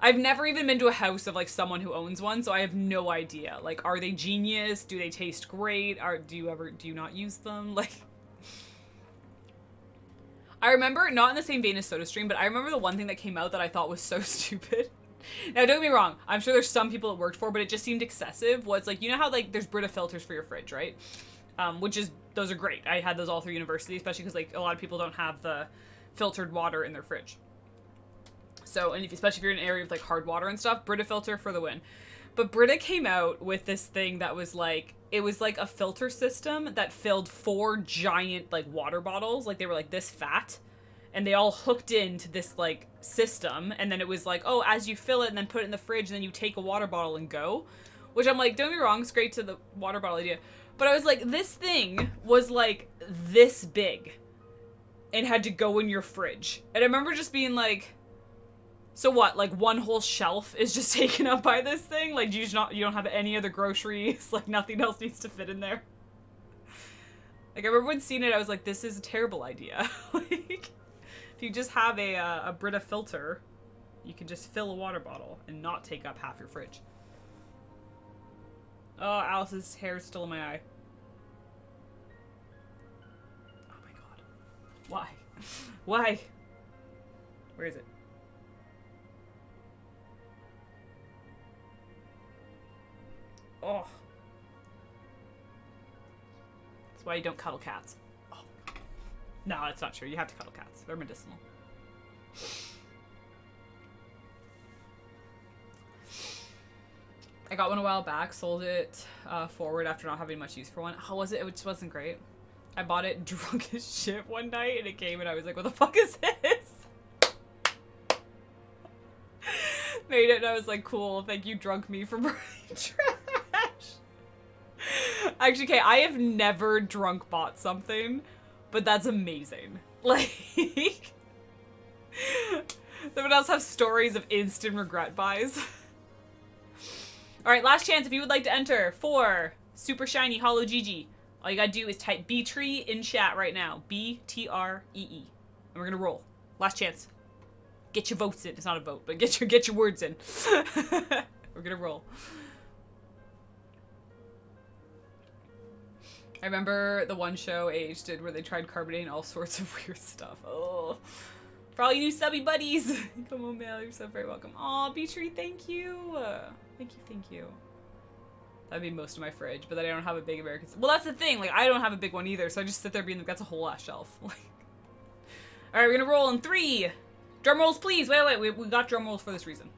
I've never even been to a house of, like, someone who owns one, so I have no idea. Like, are they genius? Do they taste great? Do you not use them? Like... I remember, not in the same vein as SodaStream, but I remember the one thing that came out that I thought was so stupid. Now, don't get me wrong. I'm sure there's some people it worked for, but it just seemed excessive. Was like, you know how like there's Brita filters for your fridge, right? Those are great. I had those all through university, especially because like a lot of people don't have the filtered water in their fridge. So, and especially if you're in an area with like hard water and stuff, Brita filter for the win. But Brita came out with this thing that was like, it was like a filter system that filled 4 giant like water bottles. Like they were like this fat and they all hooked into this like system. And then it was like, oh, as you fill it and then put it in the fridge and then you take a water bottle and go, which I'm like, don't get me wrong. It's great to the water bottle idea. But I was like, this thing was like this big and had to go in your fridge. And I remember just being like, so what, like one whole shelf is just taken up by this thing? Like, you don't have any other groceries? Like, nothing else needs to fit in there? Like, I remember when seeing it, I was like, this is a terrible idea. Like, if you just have a Brita filter, you can just fill a water bottle and not take up half your fridge. Oh, Alice's hair is still in my eye. Oh my god. Why? Why? Where is it? Oh. That's why you don't cuddle cats. Oh. No, that's not true. You have to cuddle cats. They're medicinal. I got one a while back, sold it forward after not having much use for one. How was it? It just wasn't great. I bought it drunk as shit one night and it came and I was like, what the fuck is this? Made it and I was like, cool, thank you, drunk me, for burning trash. Actually, okay, I have never drunk bought something, but that's amazing. Like, Someone else have stories of instant regret buys. Alright, last chance if you would like to enter for Super Shiny Holo Gigi. All you gotta do is type B-Tree in chat right now. B-T-R-E-E. And we're gonna roll. Last chance. Get your votes in. It's not a vote, but get your words in. We're gonna roll. I remember the one show AH did where they tried carbonating all sorts of weird stuff. Oh. For all you new subby buddies. Come on, Mel. You're so very welcome. Aw, B-Tree, thank you. Thank you. That'd be most of my fridge, but then I don't have a big American... Well, that's the thing. Like, I don't have a big one either, so I just sit there being like, that's a whole ass shelf. Like... Alright, we're gonna roll in 3. Drum rolls, please. Wait. We got drum rolls for this reason.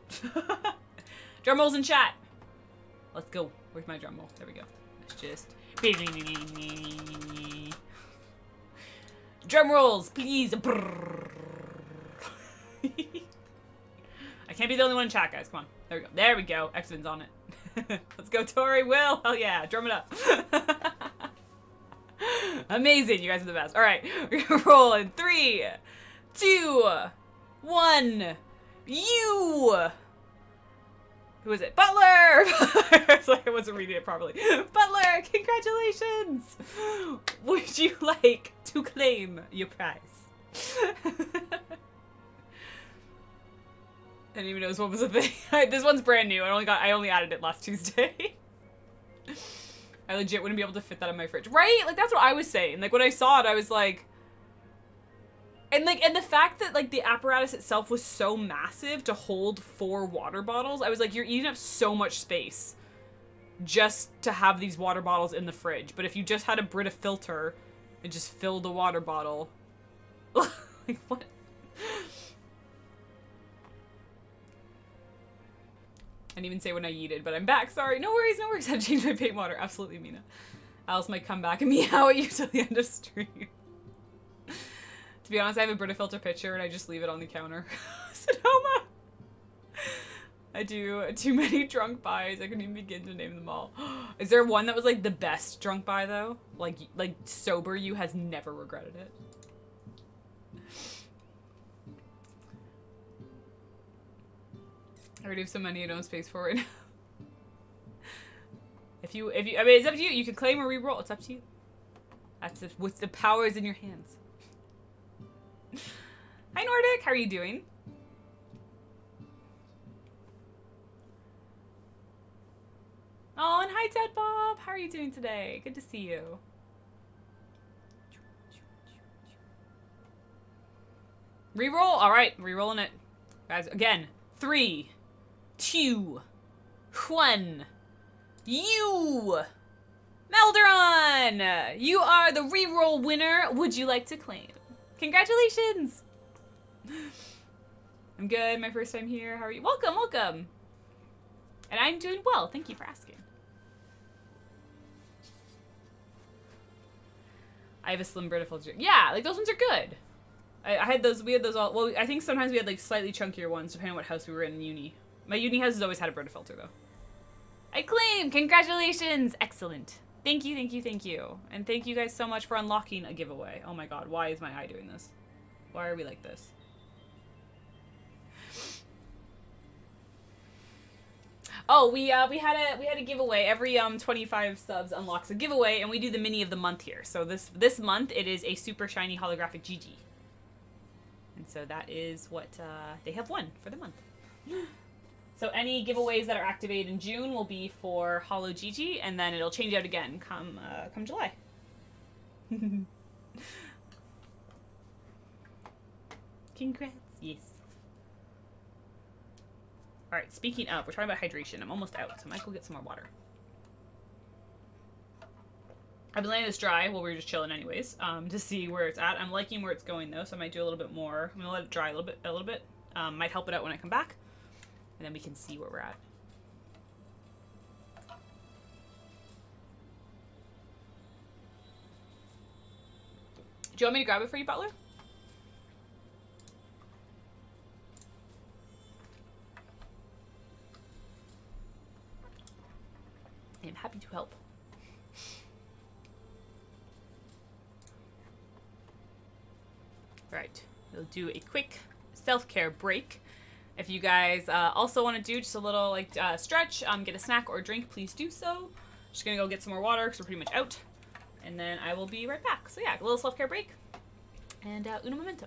Drum rolls in chat. Let's go. Where's my drum roll? There we go. Let's just... Drum rolls, please. I can't be the only one in chat, guys. Come on. There we go. There we go. X-Vin's on it. Let's go, Tori. Will. Hell yeah. Drum it up. Amazing. You guys are the best. All right. We're going to roll in 3, 2, 1. You. Who is it? Butler! It's like I wasn't reading it properly. Butler, congratulations! Would you like to claim your prize? I didn't even know this one was a thing. This one's brand new. I only added it last Tuesday. I legit wouldn't be able to fit that in my fridge. Right? Like, that's what I was saying. Like, when I saw it, I was like... And the fact that, like, the apparatus itself was so massive to hold 4 water bottles, I was like, you're eating up so much space just to have these water bottles in the fridge. But if you just had a Brita filter and just filled a water bottle... like, what? I didn't even say when I yeeted, but I'm back. Sorry. No worries. I had to change my paint water. Absolutely, Mina. Alice might come back and meow at you till the end of stream. To be honest, I have a Brita filter pitcher and I just leave it on the counter. Sonoma! I do too many drunk buys. I couldn't even begin to name them all. Is there one that was like the best drunk buy though? Like sober you has never regretted it. I already have so many I don't have space for it. I mean, it's up to you. You can claim or re-roll. It's up to you. That's it. With the powers in your hands. Hi Nordic, how are you doing? Oh, and hi Ted Bob, how are you doing today? Good to see you. Reroll? Alright, re-rolling it. Guys, again, 3, 2, 1. You! Melderon! You are the reroll winner. Would you like to claim? Congratulations! I'm good. My first time here. How are you? Welcome, welcome. And I'm doing well. Thank you for asking. I have a slim Brita filter. Yeah, like those ones are good. I had those. We had those all. Well, I think sometimes we had like slightly chunkier ones depending on what house we were in uni. My uni house has always had a Brita filter though. I claim. Congratulations. Excellent. Thank you, thank you, thank you. And thank you guys so much for unlocking a giveaway. Oh my god, why is my eye doing this? Why are we like this? Oh, we had a giveaway. Every 25 subs unlocks a giveaway, and we do the mini of the month here. So this month it is a super shiny holographic Gigi. And so that is what they have won for the month. So any giveaways that are activated in June will be for Holo Gigi, and then it'll change out again come July. Congrats. Yes. Alright, speaking of, we're talking about hydration. I'm almost out, so I might go get some more water. I've been letting this dry while we were just chilling anyways, to see where it's at. I'm liking where it's going though, so I might do a little bit more. I'm gonna let it dry a little bit. Might help it out when I come back. And then we can see where we're at. Do you want me to grab it for you, Butler? I am happy to help. Right. We'll do a quick self-care break. If you guys also want to do just a little like stretch, get a snack or a drink, please do so. Just gonna go get some more water because we're pretty much out, and then I will be right back. So yeah, a little self-care break, and uno momento.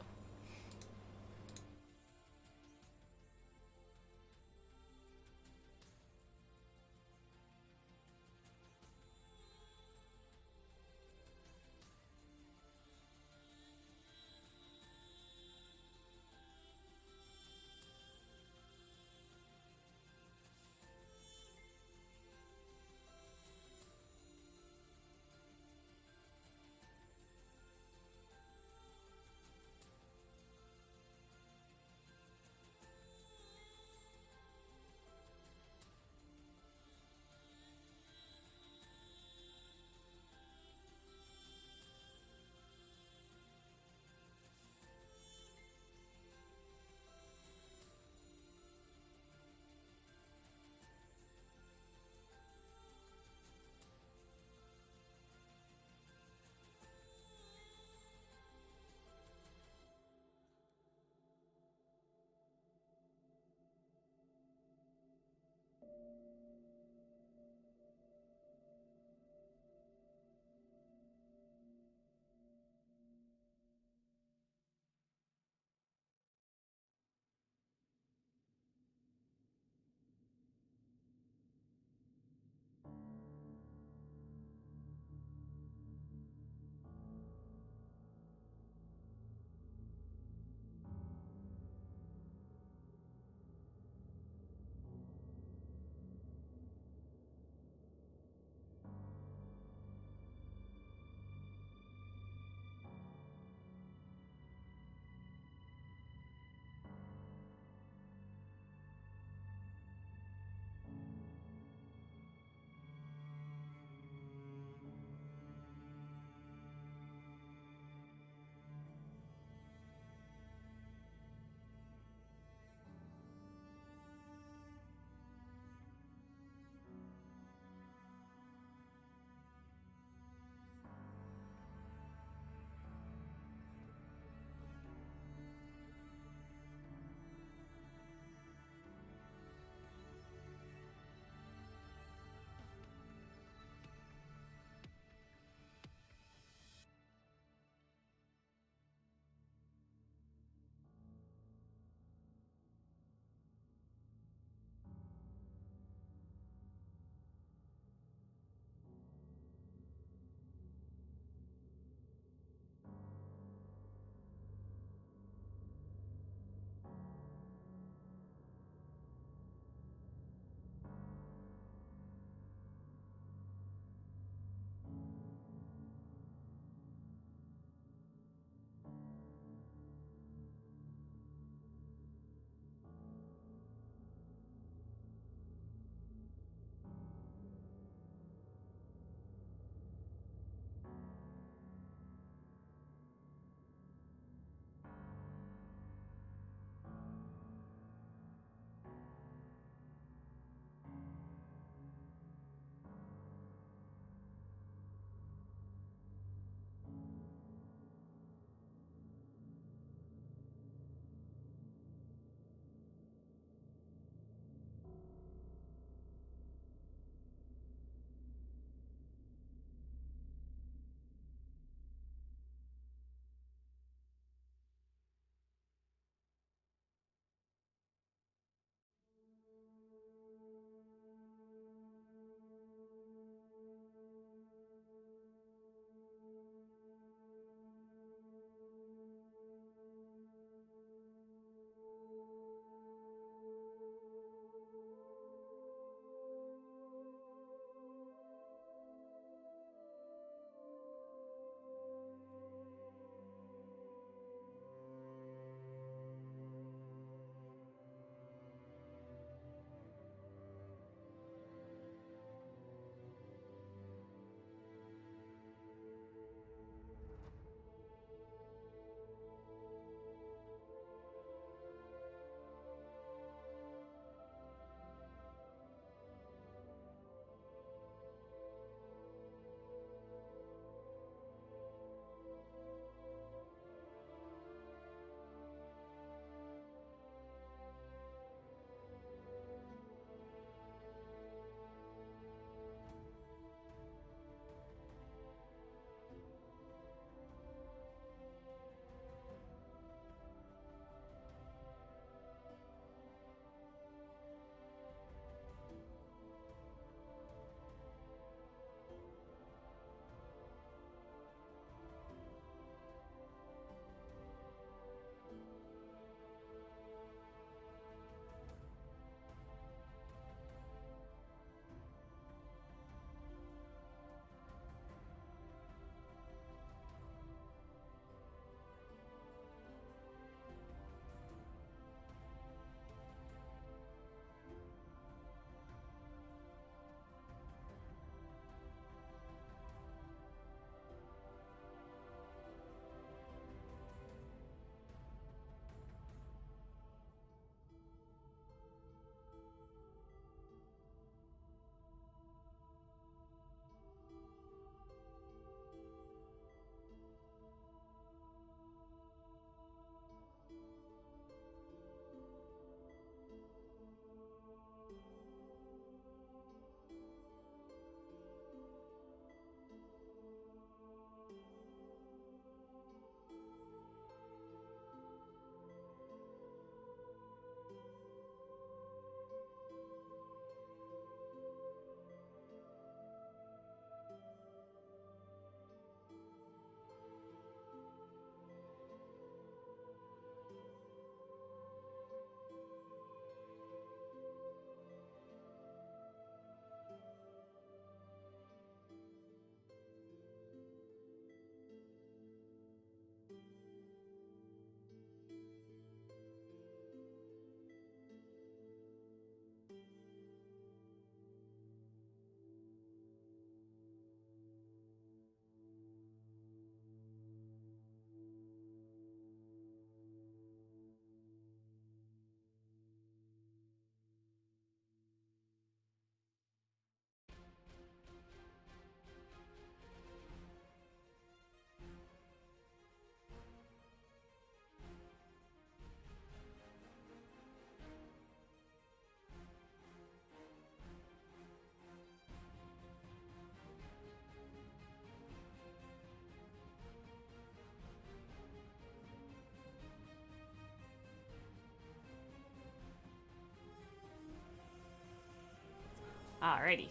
Alrighty.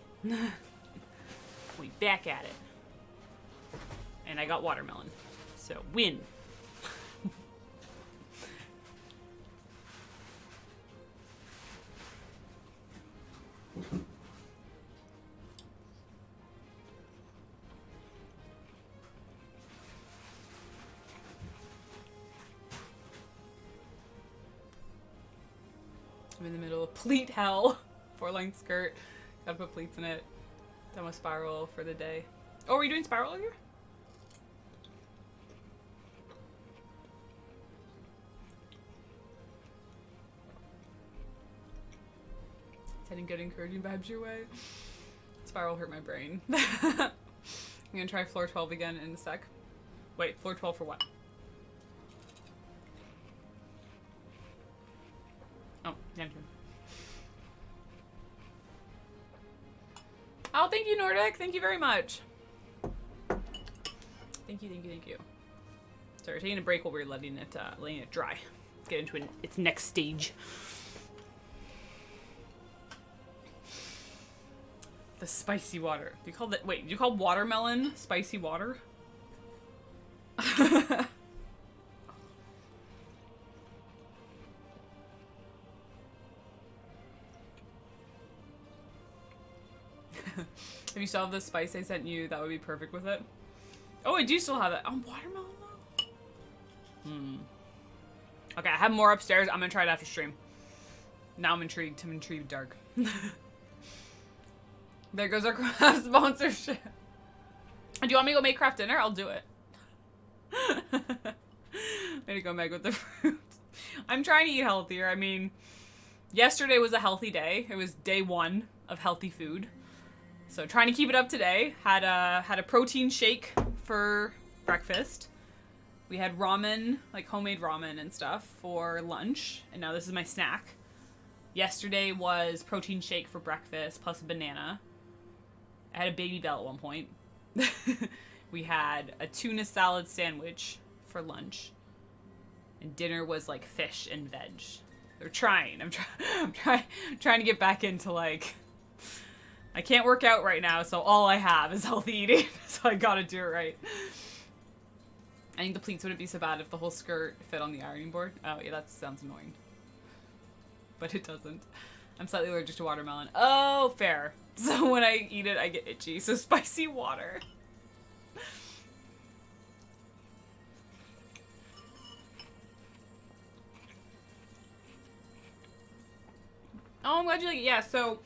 We back at it. And I got watermelon. So, win. I'm in the middle of pleat hell. 4-length skirt. Gotta put pleats in it. Done with spiral for the day. Oh, are you doing spiral here? Sending good encouraging vibes your way. Spiral hurt my brain. I'm gonna try floor 12 again in a sec. Wait, floor 12 for what? Oh, Yantron. Oh, thank you, Nordic. Thank you very much. Thank you, thank you, thank you. Sorry, we're taking a break while we're letting it dry. Let's get into its next stage. The spicy water. Do you call that? Wait, do you call watermelon spicy water? Have you still have the spice I sent you? That would be perfect with it. Oh, I do still have it. Oh, watermelon though? Okay, I have more upstairs. I'm gonna try it after stream. Now I'm intrigued. I'm intrigued, Dark. There goes our craft sponsorship. Do you want me to go make craft dinner? I'll do it. Way to go, Meg, with the fruit. I'm trying to eat healthier. I mean, yesterday was a healthy day. It was day 1 of healthy food. So trying to keep it up today. Had a protein shake for breakfast. We had ramen, like homemade ramen and stuff for lunch. And now this is my snack. Yesterday was protein shake for breakfast plus a banana. I had a Baby Bell at one point. We had a tuna salad sandwich for lunch. And dinner was like fish and veg. They're trying. I'm trying to get back into like... I can't work out right now, so all I have is healthy eating. So I gotta do it right. I think the pleats wouldn't be so bad if the whole skirt fit on the ironing board. Oh yeah, that sounds annoying. But it doesn't. I'm slightly allergic to watermelon. Oh, fair. So when I eat it, I get itchy. So spicy water. Oh, I'm glad you like it. Yeah, so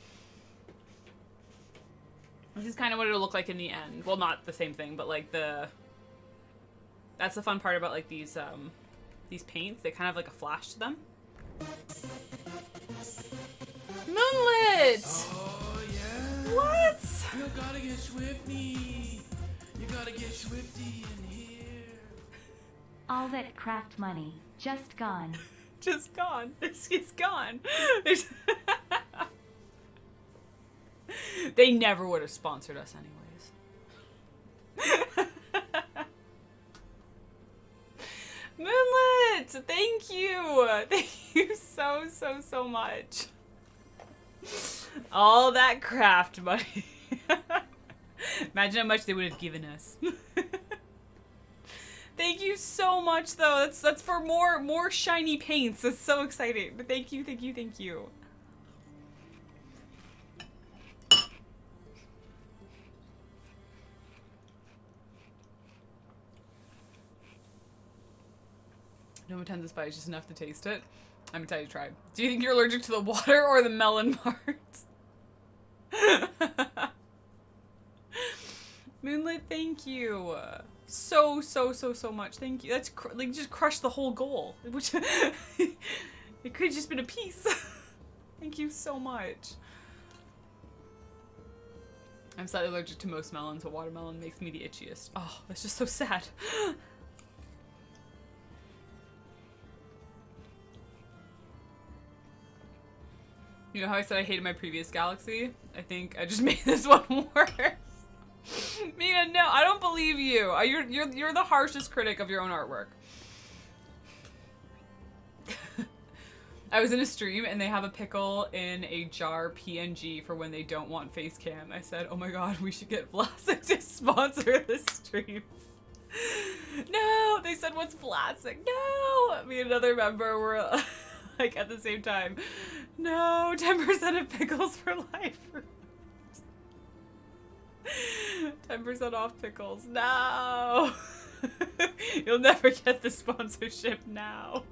this is kind of what it'll look like in the end. Well, not the same thing, but like that's the fun part about like these paints. They kind of have like a flash to them. Moonlit! Oh, yeah. What? You gotta get Swifty. You gotta get Swifty in here. All that craft money, just gone. Just gone. It's gone. They never would have sponsored us anyways. Moonlit! Thank you! Thank you so much. All that craft money. Imagine how much they would have given us. Thank you so much, though. That's for more shiny paints. That's so exciting. Thank you. No tons of spice, just enough to taste it. I'm excited to try. Do you think you're allergic to the water or the melon parts? Moonlit, thank you. So much. Thank you. That's like just crushed the whole goal. Which it could have just been a piece. Thank you so much. I'm slightly allergic to most melons, but watermelon makes me the itchiest. Oh, that's just so sad. You know how I said I hated my previous galaxy? I think I just made this one worse. Mina, no, I don't believe you. You're the harshest critic of your own artwork. I was in a stream and they have a pickle in a jar PNG for when they don't want face cam. I said, oh my god, we should get Vlasic to sponsor this stream. No, they said, what's Vlasic? No! Me and another member were like at the same time. No, 10% of pickles for life. 10% off pickles. No! You'll never get the sponsorship now.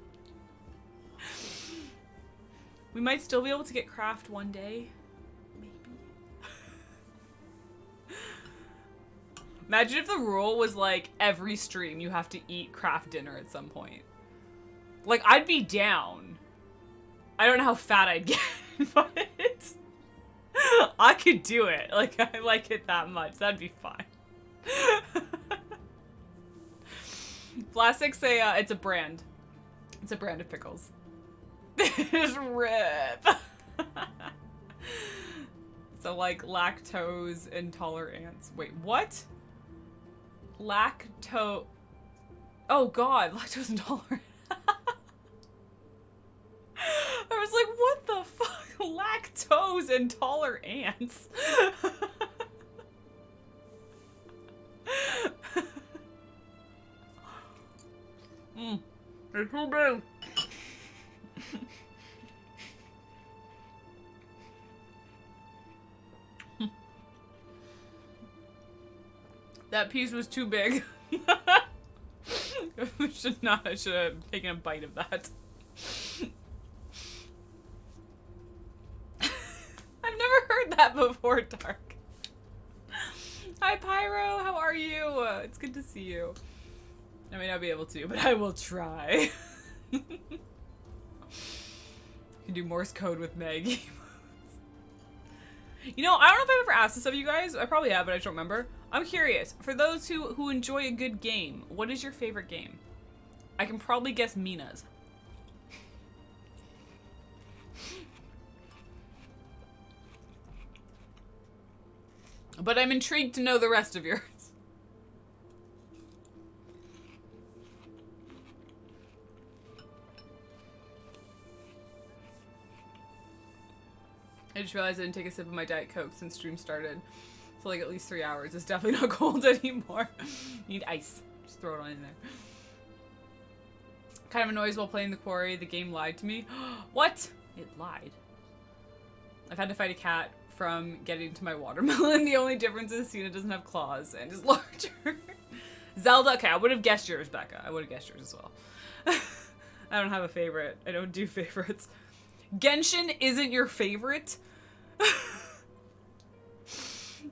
We might still be able to get Kraft one day. Maybe. Imagine if the rule was like every stream you have to eat Kraft dinner at some point. Like, I'd be down. I don't know how fat I'd get, but I could do it. Like, I like it that much. That'd be fine. Vlasic say it's a brand. It's a brand of pickles. Just rip. So like lactose intolerance. Wait, what? Oh god, lactose intolerant. I was like, what the fuck? Lactose intolerance. It's so big. That piece was too big. I should have taken a bite of that. I've never heard that before, Dark. Hi, Pyro. How are you? It's good to see you. I may not be able to, but I will try. You can do Morse code with Maggie. You know, I don't know if I've ever asked this of you guys. I probably have, but I just don't remember. I'm curious. For those who enjoy a good game, what is your favorite game? I can probably guess Mina's. But I'm intrigued to know the rest of yours. I just realized I didn't take a sip of my Diet Coke since stream started. For like at least 3 hours. It's definitely not cold anymore. You need ice. Just throw it on in there. Kind of a noise while playing the quarry. The game lied to me. What? It lied. I've had to fight a cat from getting to my watermelon. The only difference is Cena doesn't have claws and is larger. Zelda. Okay, I would have guessed yours, Becca. I would have guessed yours as well. I don't have a favorite. I don't do favorites. Genshin isn't your favorite?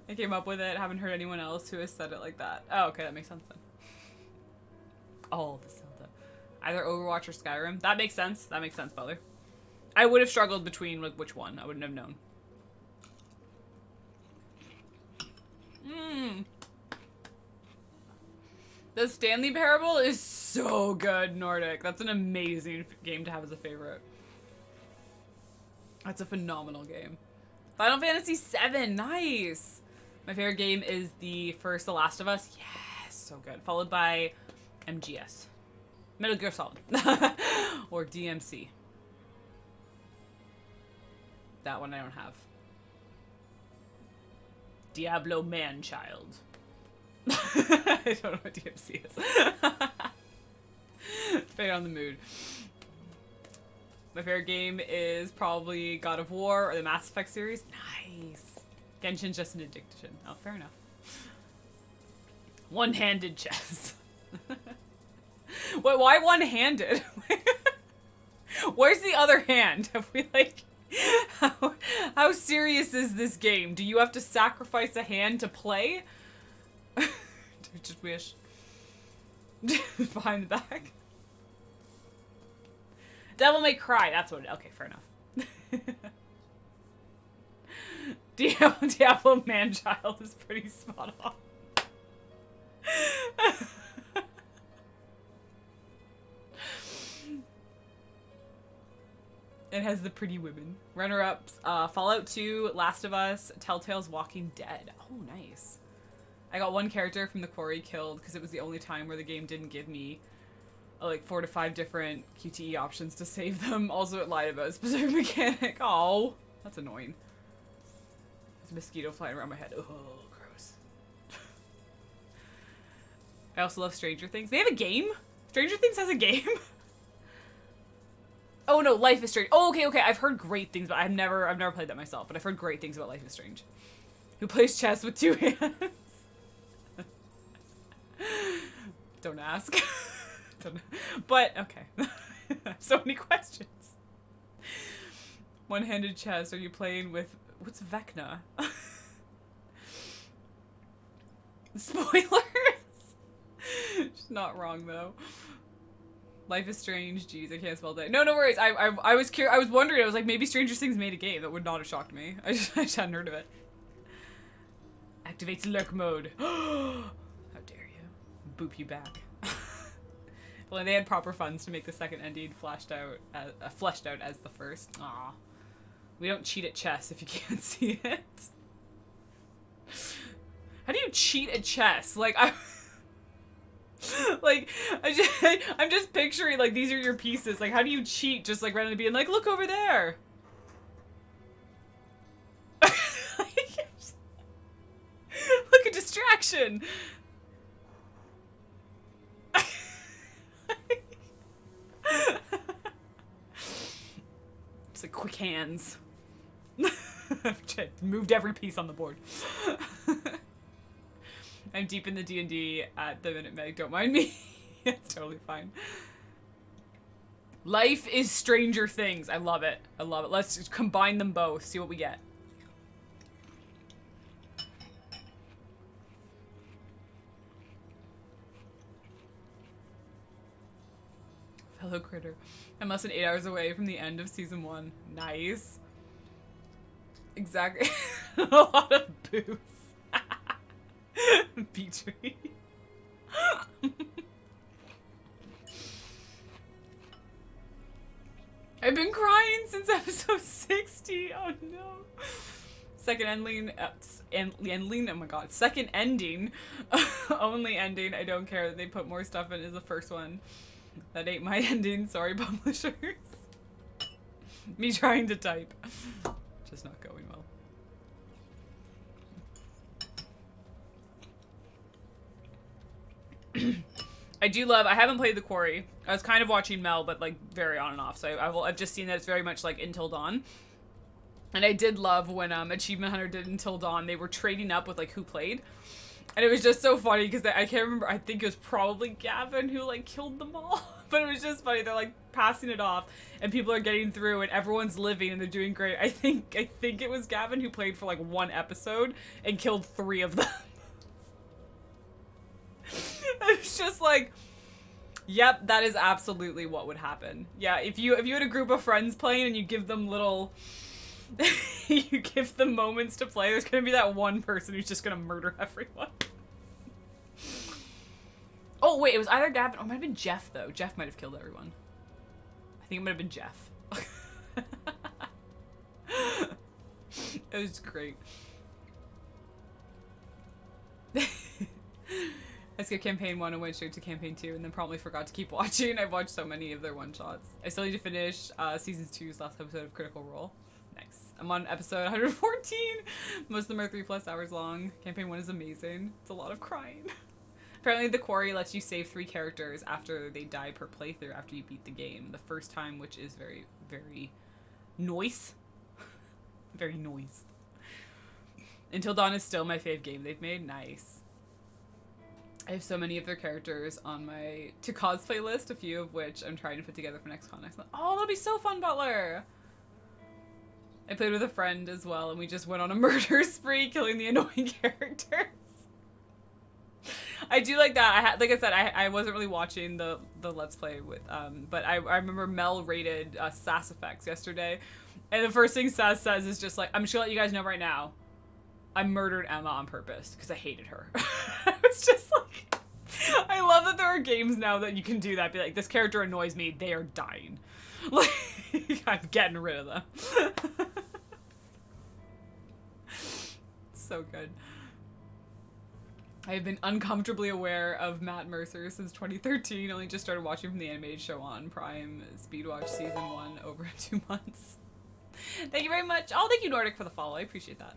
I came up with it. Haven't heard anyone else who has said it like that. Oh, okay, that makes sense then. All the Zelda. Either Overwatch or Skyrim. That makes sense. That makes sense, Butler. I would have struggled between like which one. I wouldn't have known. The Stanley Parable is so good, Nordic. That's an amazing game to have as a favorite. That's a phenomenal game. Final Fantasy VII, nice. My favorite game is the first The Last of Us. Yes, so good. Followed by MGS. Metal Gear Solid. Or DMC. That one I don't have. Diablo Manchild. I don't know what DMC is. Depending on the mood. My favorite game is probably God of War or the Mass Effect series. Nice. Genshin's just an addiction. Oh, fair enough. One-handed chess. Wait, why one-handed? Where's the other hand? Have we like... How serious is this game? Do you have to sacrifice a hand to play? Just wish. Behind the back. Devil May Cry. That's what it... Okay, fair enough. Diablo Manchild is pretty spot on. It has the pretty women. Runner-ups, Fallout 2, Last of Us, Telltale's Walking Dead. Oh, nice. I got one character from the quarry killed because it was the only time where the game didn't give me like 4 to 5 different QTE options to save them. Also, it lied about a specific mechanic. Oh, that's annoying. There's a mosquito flying around my head. Oh, gross. I also love Stranger Things. They have a game? Stranger Things has a game? Oh no, Life is Strange. Oh, okay. I've heard great things, but I've never played that myself, but I've heard great things about Life is Strange. Who plays chess with 2 hands? Don't ask. But, okay. So many questions. One-handed chess, are you playing with... What's Vecna? Spoilers! She's not wrong, though. Life is Strange. Jeez, I can't spell that. No worries. I was curious. I was wondering. I was like, maybe Stranger Things made a game. That would not have shocked me. I just hadn't heard of it. Activates lurk mode. How dare you? Boop you back. Well, they had proper funds to make the second ending fleshed out as the first. Aw. We don't cheat at chess if you can't see it. How do you cheat at chess? Like, I'm just picturing, like, these are your pieces. Like, how do you cheat just, like, randomly being like, look over there? Look, a distraction. It's like quick hands. Moved every piece on the board. I'm deep in the D&D at the Minute Meg. Don't mind me. It's totally fine. Life is Stranger Things. I love it. I love it. Let's just combine them both. See what we get. Fellow critter. I'm less than 8 hours away from the end of season 1. Nice. Exactly. A lot of booze. Petrie. I've been crying since episode 60. Oh no. Second ending, oh my god. Second ending. Only ending. I don't care that they put more stuff in is the first one. That ain't my ending. Sorry, publishers. Me trying to type. Just not going well. I do love, I haven't played The Quarry. I was kind of watching Mel, but like very on and off. So I've just seen that it's very much like Until Dawn. And I did love when Achievement Hunter did Until Dawn. They were trading up with like who played. And it was just so funny because I can't remember. I think it was probably Gavin who like killed them all. But it was just funny. They're like passing it off and people are getting through and everyone's living and they're doing great. I think it was Gavin who played for like 1 episode and killed 3 of them. It's just like, yep, that is absolutely what would happen. Yeah, if you had a group of friends playing and you give them little you give them moments to play, there's gonna be that one person who's just gonna murder everyone. Oh wait, it was either Gavin or it might have been Jeff though. Jeff might have killed everyone. I think it might have been Jeff. It was great. I skipped campaign 1 and went straight to campaign 2 and then promptly forgot to keep watching. I've watched so many of their one-shots. I still need to finish season 2's last episode of Critical Role. Nice. I'm on episode 114. Most of them are 3+ hours long. Campaign 1 is amazing. It's a lot of crying. Apparently The Quarry lets you save 3 characters after they die per playthrough after you beat the game. The first time, which is very, very noise. Very noise. Until Dawn is still my fave game they've made. Nice. I have so many of their characters on my to cosplay list, a few of which I'm trying to put together for next con. Oh, that'll be so fun, Butler! I played with a friend as well, and we just went on a murder spree, killing the annoying characters. I do like that. Like I said, I wasn't really watching the Let's Play with, but I remember Mel rated Sass Effects yesterday, and the first thing Sass says is just like, I'm just gonna let you guys know right now, I murdered Emma on purpose because I hated her. I was just like, I love that there are games now that you can do that. Be like, this character annoys me. They are dying. Like, I'm getting rid of them. So good. I've been uncomfortably aware of Matt Mercer since 2013. Only just started watching from the animated show on Prime. Speedwatch season 1 over 2 months. Thank you very much. Oh, thank you, Nordic, for the follow. I appreciate that.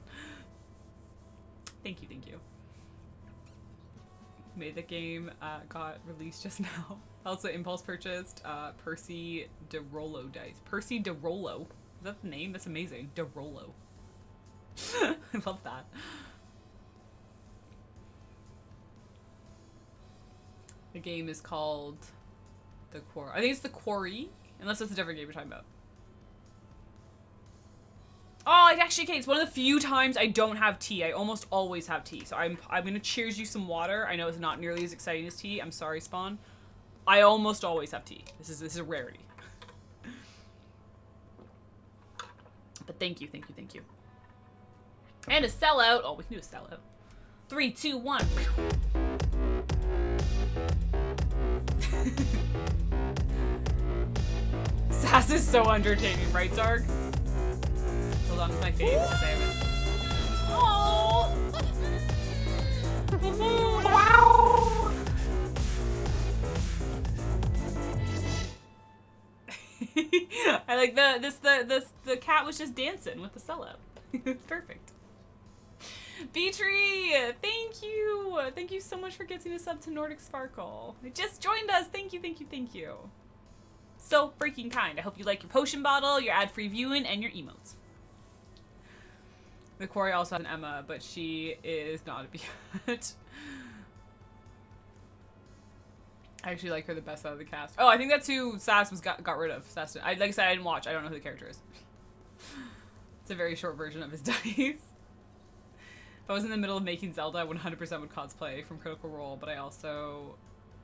Thank you, thank you. Made the game got released just now. Also, Impulse purchased Percy DeRollo dice. Percy DeRollo. Is that the name? That's amazing. DeRollo. I love that. The game is called The Quarry. I think it's The Quarry, unless it's a different game you're talking about. Oh, it actually, okay, it's one of the few times I don't have tea. I almost always have tea. So I'm gonna cheers you some water. I know it's not nearly as exciting as tea. I'm sorry, Spawn. I almost always have tea. This is a rarity. But thank you, thank you, thank you. And a sellout. Oh, we can do a sellout. 3, 2, 1. Sass is so entertaining, right, Zarg? Hold on to my face and save it. Oh! Wow! I like the cat was just dancing with the sellout. It's perfect. B-Tree, thank you. Thank you so much for getting us up to Nordic Sparkle. It just joined us. Thank you, thank you, thank you. So freaking kind. I hope you like your potion bottle, your ad-free viewing, and your emotes. The Quarry also has an Emma, but she is not a Beat. I actually like her the best out of the cast. Oh, I think that's who Sass was got rid of. Sass, like I said, I didn't watch. I don't know who the character is. It's a very short version of his dice. If I was in the middle of making Zelda, I 100% would cosplay from Critical Role, but I also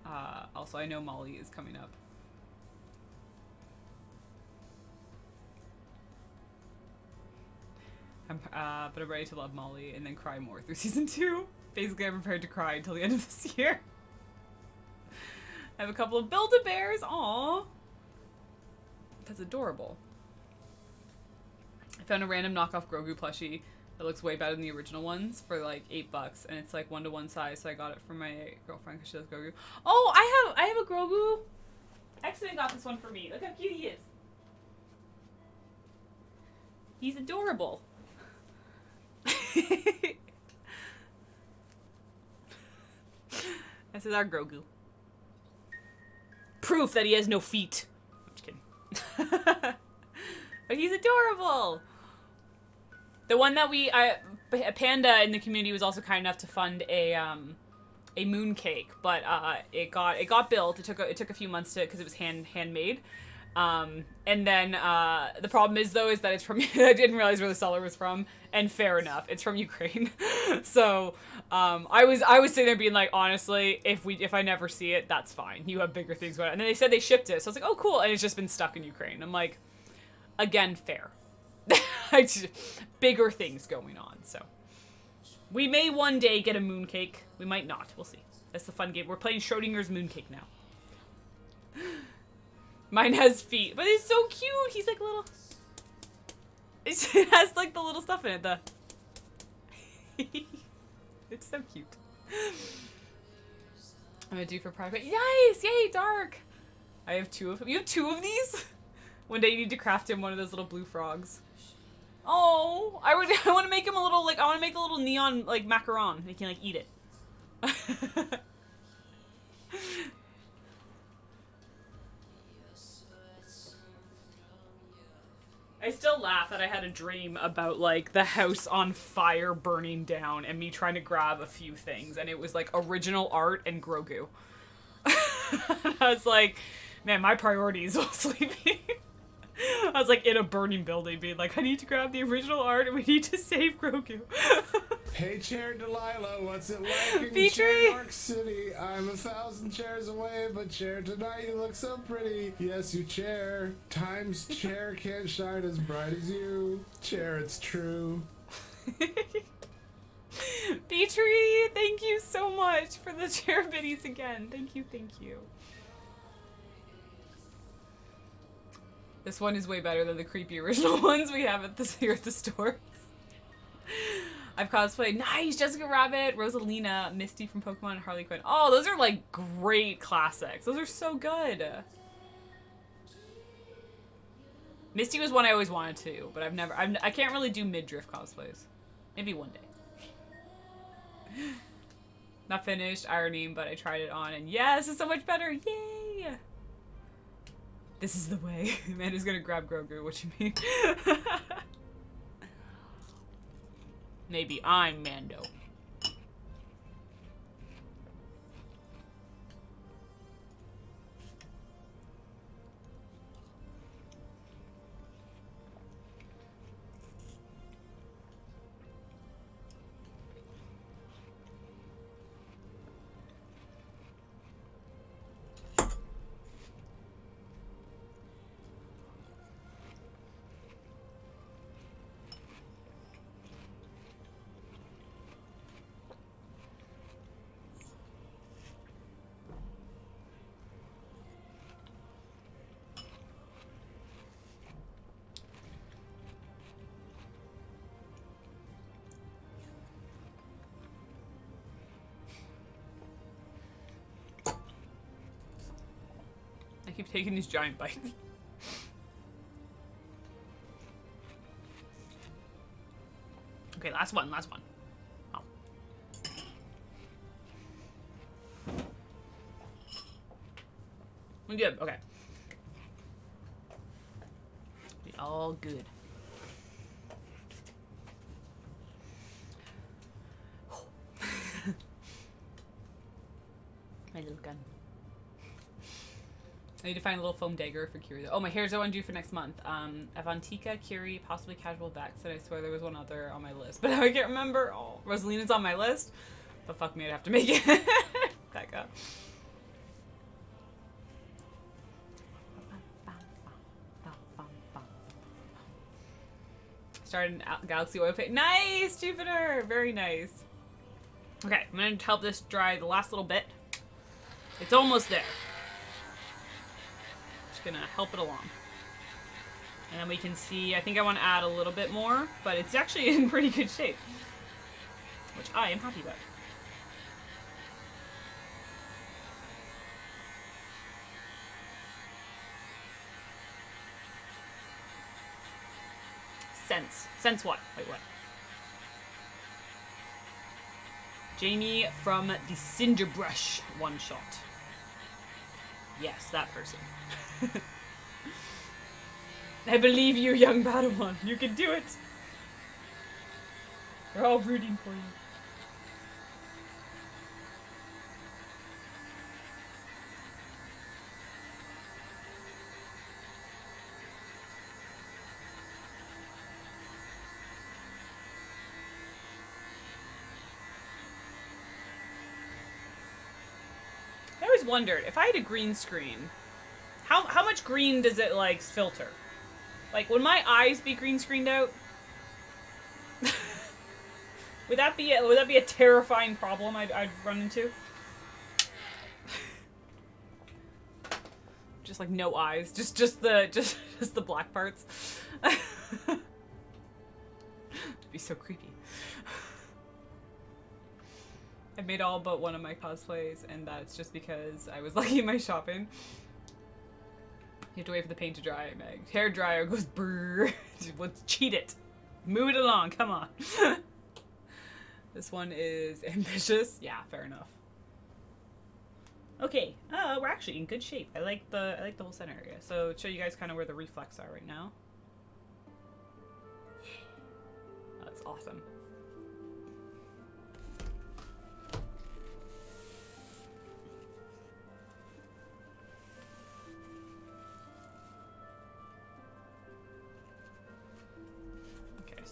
I know Molly is coming up. But I'm ready to love Molly and then cry more through season 2. Basically, I'm prepared to cry until the end of this year. I have a couple of Build-A-Bears. Aww. That's adorable. I found a random knockoff Grogu plushie that looks way better than the original ones for like $8, and it's like 1-to-1 size, so I got it from my girlfriend because she loves Grogu. Oh, I have a Grogu. Excellent got this one for me. Look how cute he is. He's adorable. This is our Grogu. Proof that he has no feet. I'm just kidding. But he's adorable. The one that Panda in the community was also kind enough to fund a moon cake, but it got built. It took a few months because it was handmade. And then the problem is that it's from I didn't realize where the seller was from, and fair enough, it's from Ukraine. So I was sitting there being like, honestly, if I never see it, that's fine. You have bigger things going on. And then they said they shipped it, so I was like, oh cool, and it's just been stuck in Ukraine. I'm like, again, fair. Bigger things going on. So we may one day get a mooncake. We might not. We'll see. That's the fun game. We're playing Schrodinger's mooncake now. Mine has feet, but it's so cute. He's like a little. It has like the little stuff in it. The. It's so cute. I'm gonna do for private. Nice! Yay, Dark! I have 2 of them. You have 2 of these? One day you need to craft him one of those little blue frogs. Oh, I want to make him a little, like, I want to make a little neon, like, macaron. He can, like, eat it. I still laugh that I had a dream about, like, the house on fire burning down and me trying to grab a few things. And it was, like, original art and Grogu. I was like, man, my priorities while sleeping. I was like in a burning building being like, I need to grab the original art and we need to save Grogu. Hey, Chair Delilah, what's it like in Petrie! New York City? I'm 1,000 chairs away, but Chair, tonight you look so pretty. Yes, you Chair. Times Chair can't shine as bright as you. Chair, it's true. Petrie, thank you so much for the chair biddies again. Thank you, thank you. This one is way better than the creepy original ones we have here at the stores. I've cosplayed. Nice! Jessica Rabbit, Rosalina, Misty from Pokemon, and Harley Quinn. Oh, those are like great classics. Those are so good. Misty was one I always wanted to, but I can't really do midriff cosplays. Maybe one day. Not finished, ironing, but I tried it on, and yes, it's so much better. Yay! This is the way. Amanda's gonna grab Grogu. What you mean? Maybe I'm Mando. I keep taking these giant bites. Okay, last one, last one. Oh. We good, okay. Be all good. My little gun. I need to find a little foam dagger for Kiri though. Oh, my hair's I want to do for next month. Avantika, Kiri, possibly Casual Vex, and I swear there was one other on my list, but I can't remember. Oh, Rosalina's on my list, but fuck me, I'd have to make it. Back up. Started Galaxy Oil Paint. Nice, Jupiter! Very nice. Okay, I'm gonna help this dry the last little bit. It's almost there. Just gonna help it along. And then we can see, I think I want to add a little bit more, but it's actually in pretty good shape. Which I am happy about. Sense. Sense what? Wait, what? Jamie from the Cinderbrush one-shot. Yes, that person. I believe you, young Padawan. You can do it. We're all rooting for you. I always wondered, if I had a green screen, how much green does it, like, filter? Like, would my eyes be green screened out? would that be a terrifying problem I'd run into? Just like no eyes, just the black parts. It'd be so creepy. I made all but one of my cosplays, and that's just because I was lucky in my shopping. You have to wait for the paint to dry, Meg. Hair dryer goes brrr. Let's cheat it. Move it along, come on. This one is ambitious. Yeah, fair enough. Okay, we're actually in good shape. I like the whole center area. So show you guys kind of where the reflex are right now. That's awesome.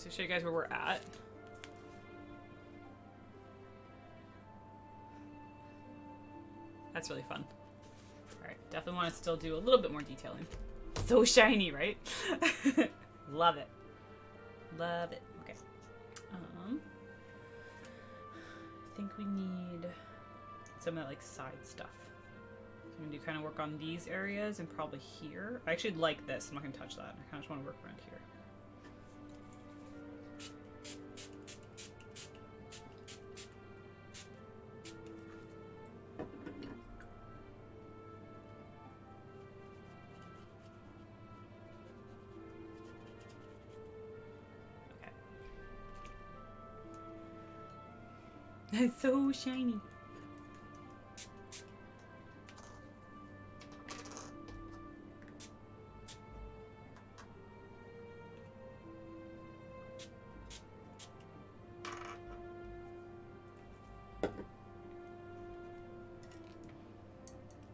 To show you guys where we're at. That's really fun. Alright, definitely want to still do a little bit more detailing. So shiny, right? Love it. Love it. Okay. I think we need some of that like side stuff. So I'm gonna do kind of work on these areas and probably here. I actually like this. I'm not gonna touch that. I kind of just want to work around here. It's so shiny.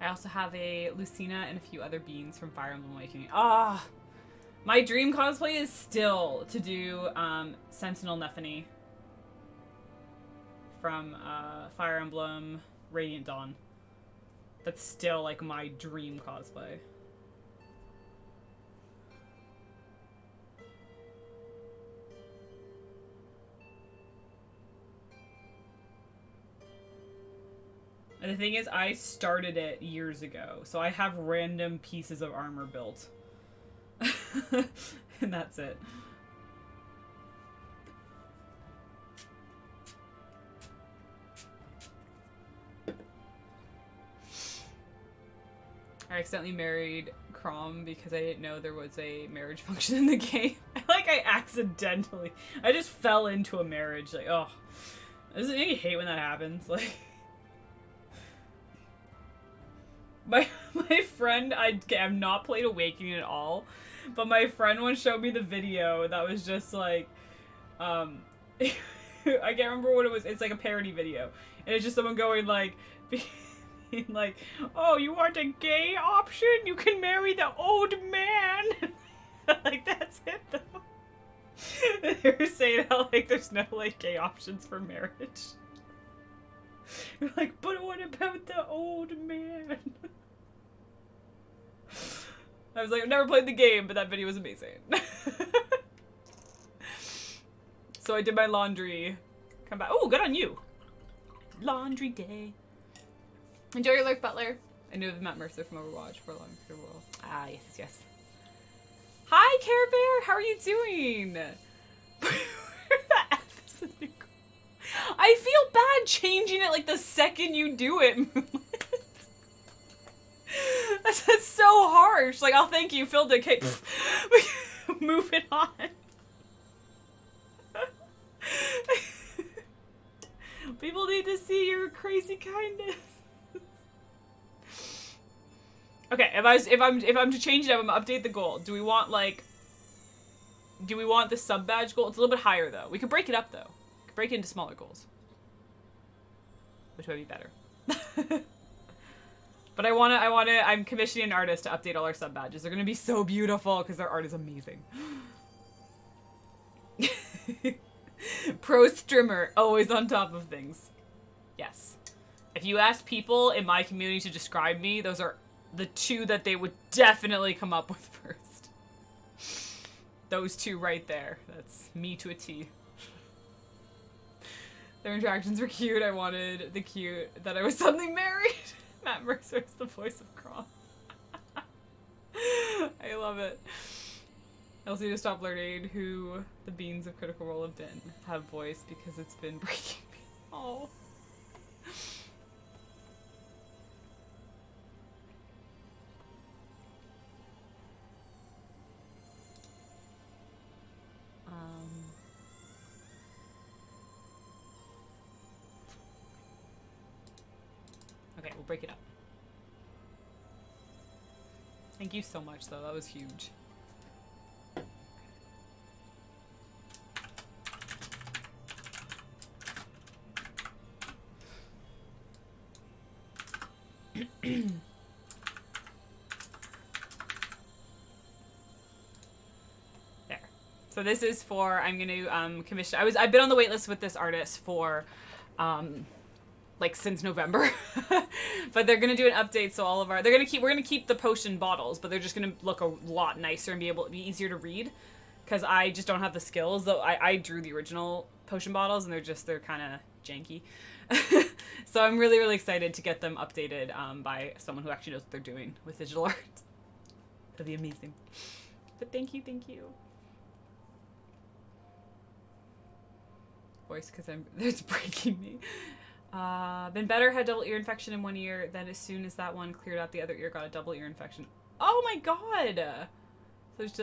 I also have a Lucina and a few other beans from Fire Emblem Awakening. Ah! My dream cosplay is still to do Sentinel Nephany from Fire Emblem Radiant Dawn. That's still like my dream cosplay. And the thing is, I started it years ago, so I have random pieces of armor built. And that's it. I accidentally married Crom because I didn't know there was a marriage function in the game. I accidentally. I just fell into a marriage. Like, oh. Doesn't it make you hate when that happens? Like... My friend, I have not played Awakening at all, but my friend once showed me the video that was just like, I can't remember what it was. It's like a parody video, and it's just someone going like, being like, oh, you want a gay option? You can marry the old man. Like, that's it though. They were saying how like there's no like gay options for marriage. You're like, but what about the old man? I was like, I've never played the game, but that video was amazing. So I did my laundry. Come back. Oh, good on you. Laundry day. Enjoy your life, Butler. I knew of Matt Mercer from Overwatch for a long period. Ah, yes, yes. Hi, Care Bear. How are you doing? Where the F is the new goal? I feel bad changing it like the second you do it, Moonlit. That's so harsh. Like, I'll thank you, Phil Dick. Hey, move it on. People need to see your crazy kindness. Okay, if I'm to change it up, I'm gonna update the goal. Do we want the sub badge goal? It's a little bit higher though. We could break it up though. We could break it into smaller goals. Which would be better. But I'm commissioning an artist to update all our sub badges. They're gonna be so beautiful because their art is amazing. Pro streamer, always on top of things. Yes. If you ask people in my community to describe me, those are the two that they would definitely come up with first. Those two right there. That's me to a T. Their interactions were cute. I wanted the cute that I was suddenly married. Matt Mercer is the voice of Crom. I love it. I also need to stop learning who the beans of Critical Role have voice because it's been breaking me. Oh. Okay, we'll break it up. Thank you so much, though. That was huge. There. So this is for, I'm gonna commission. I've been on the waitlist with this artist for like since November. But they're gonna do an update, so all of our we're gonna keep the potion bottles, but they're just gonna look a lot nicer and be easier to read. Because I just don't have the skills, though I drew the original potion bottles and they're kinda janky. So I'm really, really excited to get them updated by someone who actually knows what they're doing with digital art. That'd be amazing. But thank you, thank you. Voice, because it's breaking me. Been better, had double ear infection in one ear, then as soon as that one cleared out, the other ear got a double ear infection. Oh my god! So just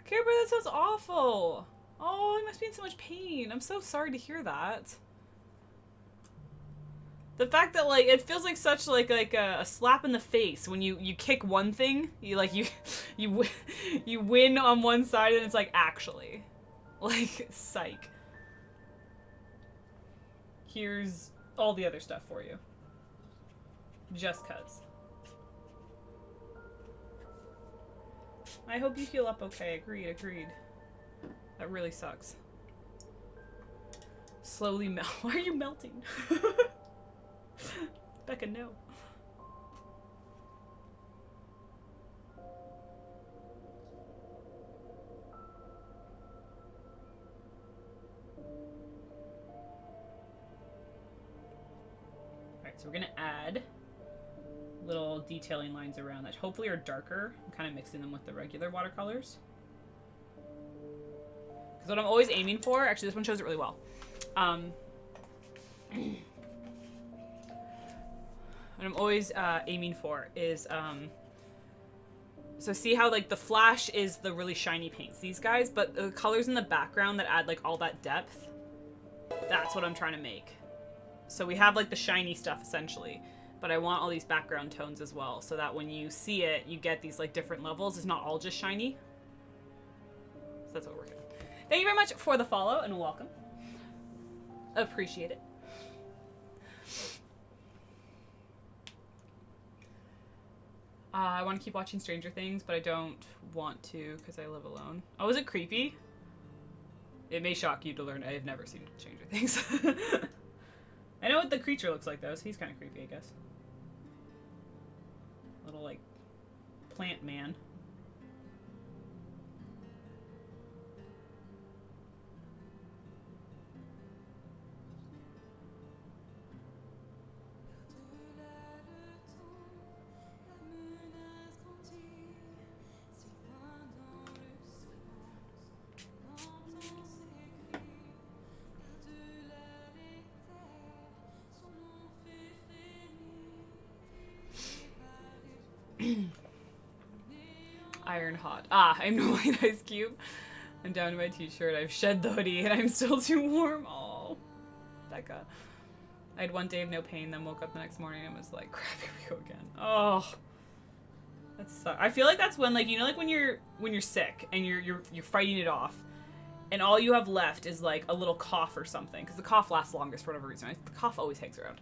Care Bear, that sounds awful! Oh, I must be in so much pain. I'm so sorry to hear that. The fact that like it feels like such like a slap in the face when you kick one thing, you like you win on one side and it's like actually like psych. Here's all the other stuff for you. Just cuz. I hope you heal up okay. Agreed. That really sucks. Slowly melt. Why are you melting? Becca, no. Alright, so we're gonna add little detailing lines around that hopefully are darker. I'm kind of mixing them with the regular watercolors. Because what I'm always aiming for, actually this one shows it really well. What I'm always aiming for is, so see how like the flash is the really shiny paints, these guys, but the colors in the background that add like all that depth, that's what I'm trying to make. So we have like the shiny stuff essentially, but I want all these background tones as well, so that when you see it, you get these like different levels. It's not all just shiny. So that's what we're working on. Thank you very much for the follow and welcome. Appreciate it. I want to keep watching Stranger Things, but I don't want to because I live alone. Oh, is it creepy? It may shock you to learn I have never seen Stranger Things. I know what the creature looks like though, so he's kind of creepy, I guess. Little, like, plant man. Iron hot. Ah, I'm no white ice cube. I'm down to my t-shirt. I've shed the hoodie and I'm still too warm. Oh, Becca. I had one day of no pain, then woke up the next morning and was like, crap, here we go again. Oh, that sucks. I feel like that's when, like, you know, like when you're sick and you're fighting it off, and all you have left is like a little cough or something, because the cough lasts longest for whatever reason. The cough always hangs around.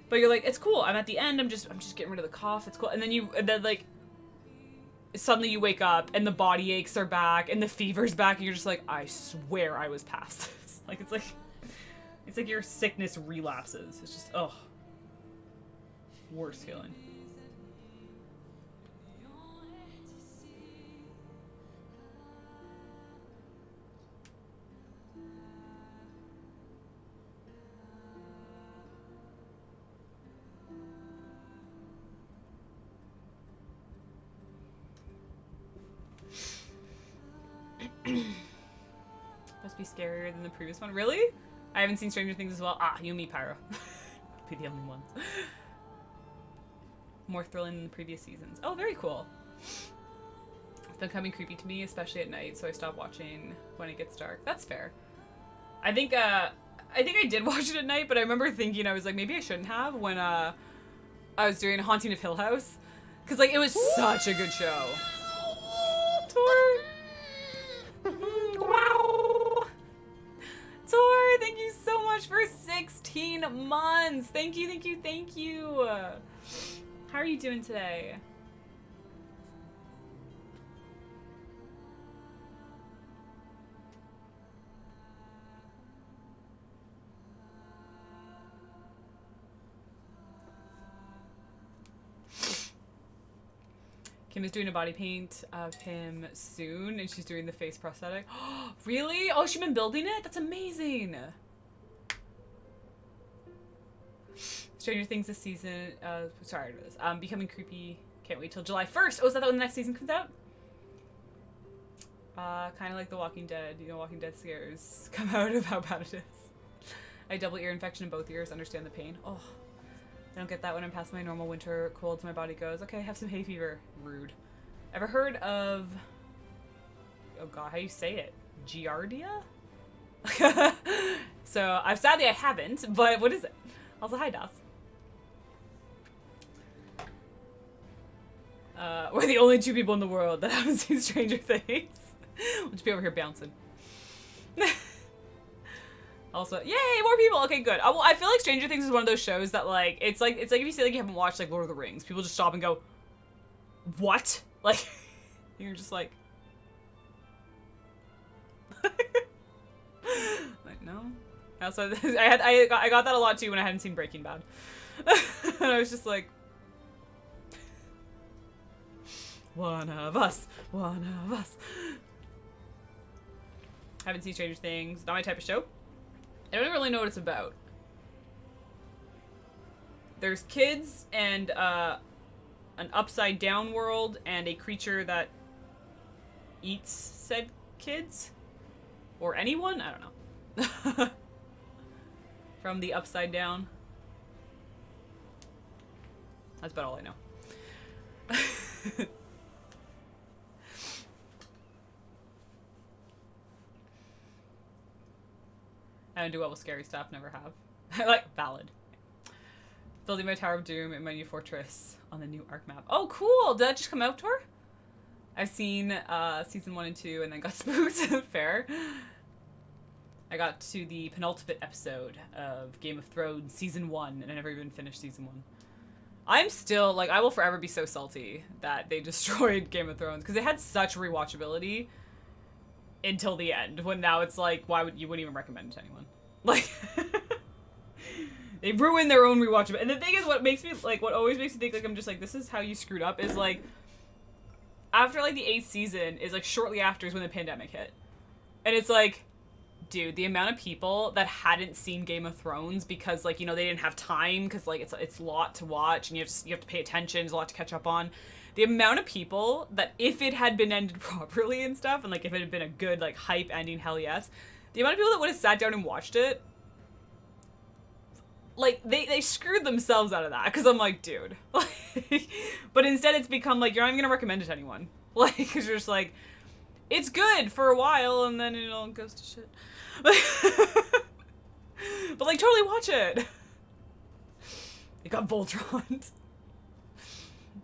But you're like, it's cool. I'm at the end. I'm just getting rid of the cough. It's cool. And then like, suddenly you wake up and the body aches are back and the fever's back and you're just like, I swear I was past this. Like, it's like your sickness relapses. It's just, ugh. Worst feeling. Must be scarier than the previous one. Really? I haven't seen Stranger Things as well. Ah, you and me, Pyro. Be the only ones. More thrilling than the previous seasons. Oh, very cool. It's becoming creepy to me, especially at night, so I stopped watching when it gets dark. That's fair. I think I did watch it at night, but I remember thinking, I was like, maybe I shouldn't have when I was doing Haunting of Hill House. Because, like, it was such a good show. Tor! Wow! Tor, thank you so much for 16 months. Thank you. How are you doing today? Kim is doing a body paint of him soon, and she's doing the face prosthetic. Really? Oh, she's been building it? That's amazing. Stranger Things this season. Sorry for this. Becoming creepy. Can't wait till July 1st. Oh, is that when the next season comes out? Kind of like The Walking Dead. You know, Walking Dead scares come out of how bad it is. I have double ear infection in both ears. Understand the pain. Oh. I don't get that when I'm past my normal winter colds. My body goes, okay, have some hay fever. Rude. Ever heard of, oh god, how do you say it? Giardia? So, sadly I haven't, but what is it? Also, hi, Das. We're the only two people in the world that haven't seen Stranger Things. We'll just be over here bouncing. Also, yay, more people. Okay, good. Well, I feel like Stranger Things is one of those shows that like it's like if you say like you haven't watched like Lord of the Rings, people just stop and go, "What?" Like you're just like, like no. Also, I got that a lot too when I hadn't seen Breaking Bad, and I was just like, one of us, one of us. Haven't seen Stranger Things. Not my type of show. I don't really know what it's about. There's kids and an upside down world and a creature that eats said kids or anyone. I don't know. From the upside down. That's about all I know. I don't do well with scary stuff, never have. Like, valid. Building my Tower of Doom and my new fortress on the new Ark map. Oh, cool! Did that just come out, Tor? I've seen season 1 and 2 and then got spooked. Fair. I got to the penultimate episode of Game of Thrones season 1 and I never even finished season 1. I'm still, like, I will forever be so salty that they destroyed Game of Thrones because it had such rewatchability until the end, when now it's like, why would you wouldn't even recommend it to anyone? Like, they ruined their own rewatchability. And the thing is, what always makes me think, like, I'm just like, this is how you screwed up, is like, after, like, the 8th season is, like, shortly after is when the pandemic hit. And it's like, dude, the amount of people that hadn't seen Game of Thrones because, like, you know, they didn't have time because, like, it's a lot to watch and you have to pay attention, there's a lot to catch up on. The amount of people that, if it had been ended properly and stuff, and, like, if it had been a good, like, hype ending, hell yes, the amount of people that would have sat down and watched it, like, they screwed themselves out of that, because I'm like, dude. Like, but instead it's become, like, you're not even gonna recommend it to anyone. Like, because you're just like, it's good for a while, and then it all goes to shit. But, like, totally watch it. It got Voltron.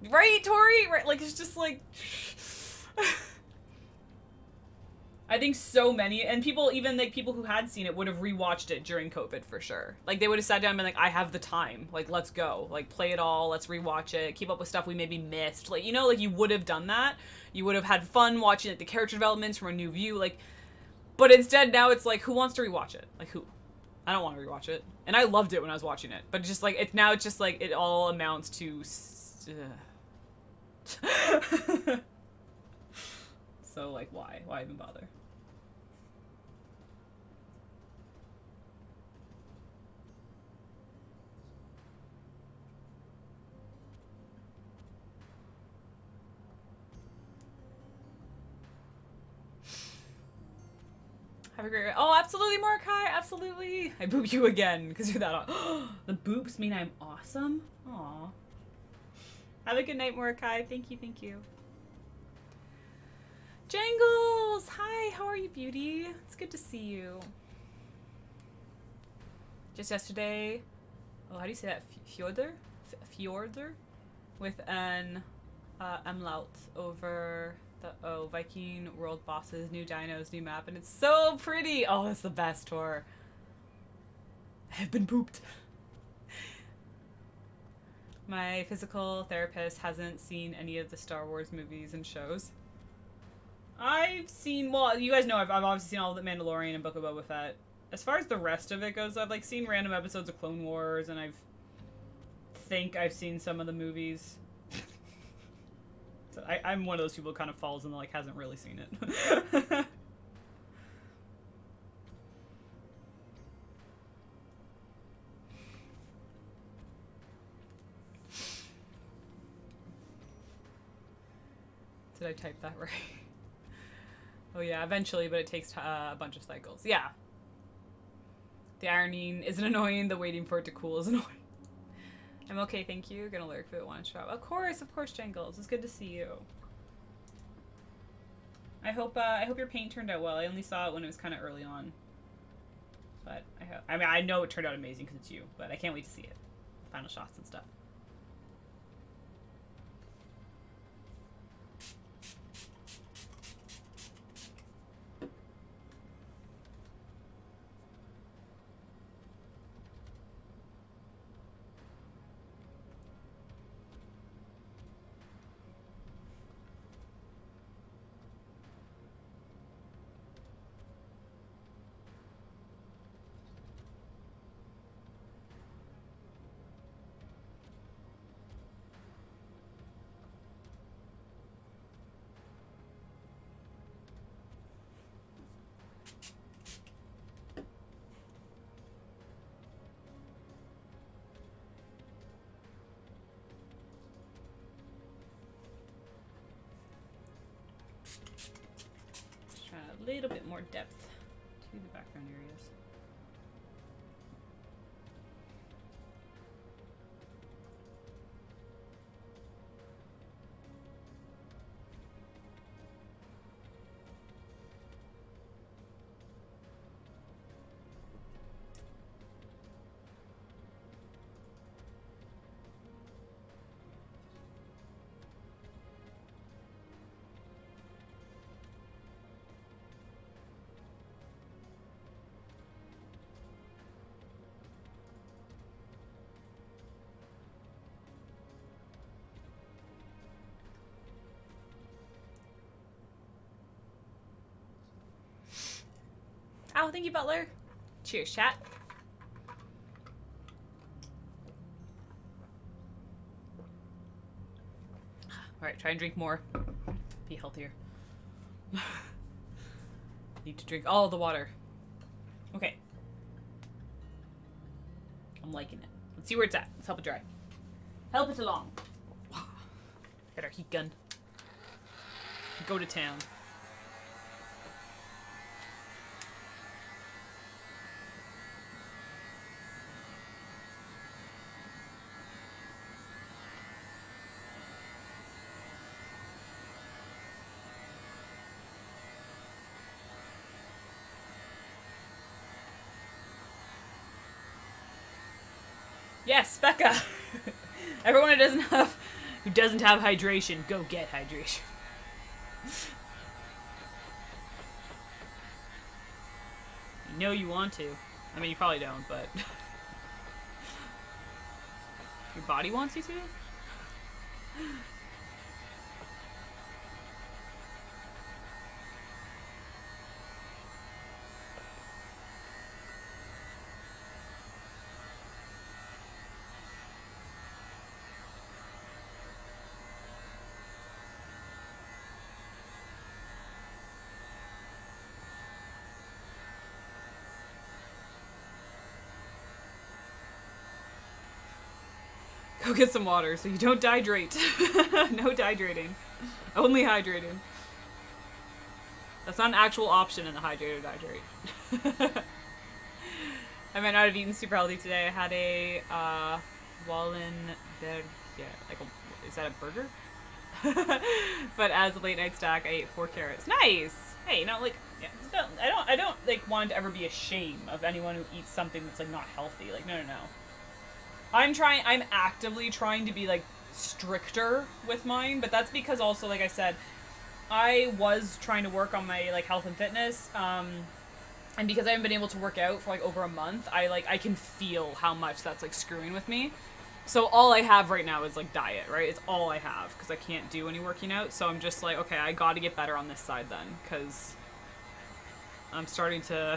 Right, Tori? Right, like, it's just like... I think so many, and people, even, like, people who had seen it would have rewatched it during COVID, for sure. Like, they would have sat down and been like, I have the time. Like, let's go. Like, play it all. Let's rewatch it. Keep up with stuff we maybe missed. Like, you know, like, you would have done that. You would have had fun watching, like, the character developments from a new view. Like, but instead, now it's like, who wants to rewatch it? Like, who? I don't want to rewatch it. And I loved it when I was watching it. But just, like, it's just, like, it all amounts to... So, like, why? Why even bother? Have a great... Oh, absolutely, Mordecai! Absolutely! I boop you again, because you're that... The boops mean I'm awesome? Aw. Have a good night, Mordecai. Thank you, thank you. Jangles! Hi, how are you, beauty? It's good to see you. Just yesterday... Oh, how do you say that? Fjordur? Fjordur? With an umlaut over... the Viking world bosses, new dinos, new map, and it's so pretty! Oh, that's the best tour. I have been pooped. My physical therapist hasn't seen any of the Star Wars movies and shows. I've seen, well, you guys know I've obviously seen all of the Mandalorian and Book of Boba Fett. As far as the rest of it goes, I've, like, seen random episodes of Clone Wars, and I've seen some of the movies. So I'm one of those people who kind of falls in the, like, hasn't really seen it. Did I type that right? Oh yeah, eventually, but it takes a bunch of cycles. Yeah. The ironing isn't annoying, the waiting for it to cool is annoying. I'm okay, thank you. Gonna lurk for the one shot. Of course, Jangles. It's good to see you. I hope your paint turned out well. I only saw it when it was kind of early on. But I know it turned out amazing because it's you, but I can't wait to see it. Final shots and stuff. Just trying a little bit more depth to the background areas. Oh, thank you, Butler. Cheers, chat. Alright, try and drink more. Be healthier. Need to drink all the water. Okay. I'm liking it. Let's see where it's at. Let's help it dry. Help it along. Get our heat gun. Go to town. Yes, Becca. Everyone who doesn't have hydration, go get hydration. You know you want to. I mean, you probably don't, but your body wants you to. Go get some water so you don't dehydrate. No dehydrating. Only hydrating. That's not an actual option in the hydrate or dehydrate. I might not have eaten super healthy today. I had a Wallenberg. Yeah, like is that a burger? But as a late night snack, I ate 4 carrots. Nice. Hey, you know, like, yeah, I don't like want to ever be ashamed of anyone who eats something that's like not healthy. Like, no. I'm actively trying to be like stricter with mine, but that's because also, like I said, I was trying to work on my like health and fitness, and because I haven't been able to work out for like over a month, I can feel how much that's like screwing with me. So all I have right now is like diet, right? It's all I have because I can't do any working out. So I'm just like, okay, I got to get better on this side then, because I'm starting to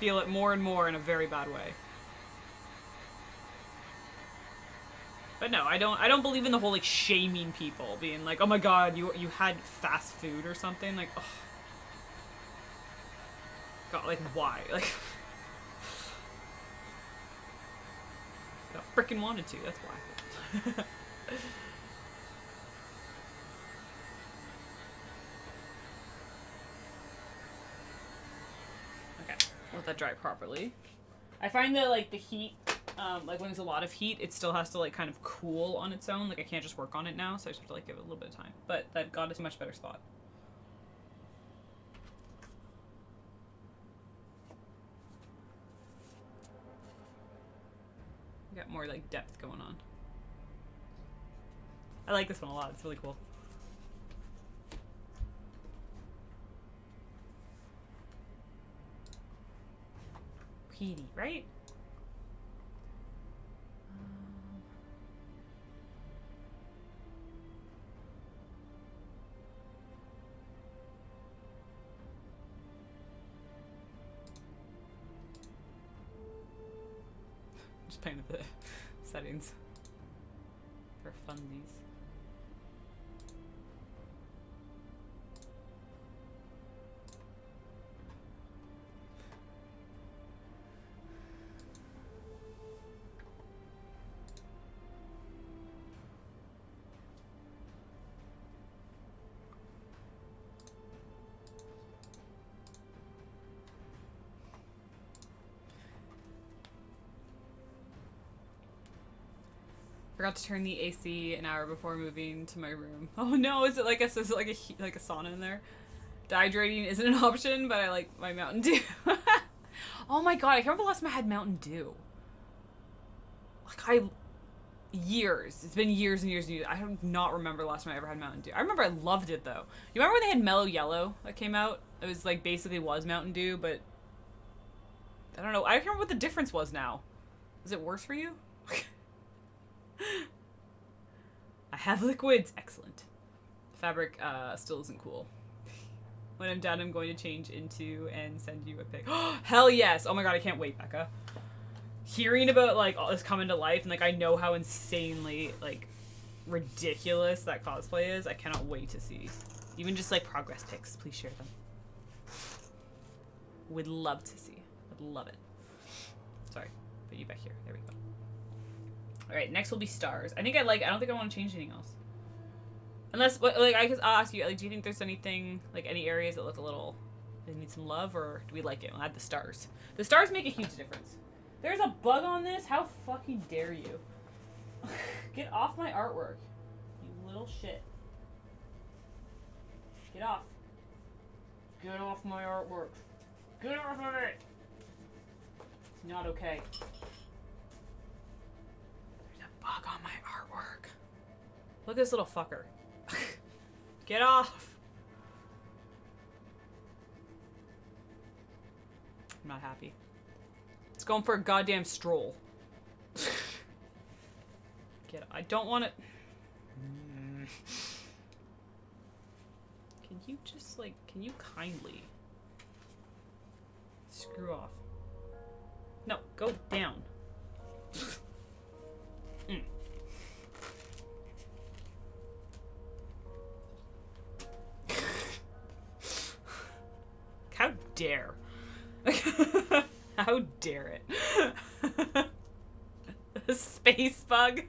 feel it more and more in a very bad way. But no, I don't believe in the whole like shaming people, being like, oh my god, you had fast food or something, like, ugh. God, like, why? Like, I frickin' wanted to, that's why. Okay, let that dry properly. I find that like the heat, like when there's a lot of heat, it still has to like kind of cool on its own. Like I can't just work on it now, so I just have to like give it a little bit of time. But that got us a much better spot. We got more like depth going on. I like this one a lot. It's really cool. Pretty, right? Just playing with the settings for funsies. Forgot to turn the AC an hour before moving to my room. Oh no, is it like a sauna in there? Dehydrating isn't an option, but I like my Mountain Dew. Oh my god, I can't remember the last time I had Mountain Dew. Years. It's been years and years and years. I do not remember the last time I ever had Mountain Dew. I remember I loved it though. You remember when they had Mellow Yellow that came out? It was like basically was Mountain Dew, but I don't know. I can't remember what the difference was now. Is it worse for you? I have liquids. Excellent. Fabric still isn't cool. When I'm done, I'm going to change into and send you a pic. Hell yes! Oh my god, I can't wait, Becca. Hearing about like all this coming to life and like I know how insanely like ridiculous that cosplay is, I cannot wait to see. Even just like progress pics, please share them. Would love to see. Would love it. Sorry, put you back here. There we go. All right, next will be stars. I don't think I want to change anything else. Unless like I'll ask you, like, do you think there's anything like any areas that look a little they need some love, or do we like it? We'll add the stars. The stars make a huge difference. There's a bug on this? How fucking dare you? Get off my artwork. You little shit. Get off. Get off my artwork. Get off of it! It's not okay. There's a bug on my artwork. Look at this little fucker. Get off! I'm not happy. It's going for a goddamn stroll. I don't want it. Can you just like, can you kindly screw off? No, go down. How dare. How dare it. A space bug.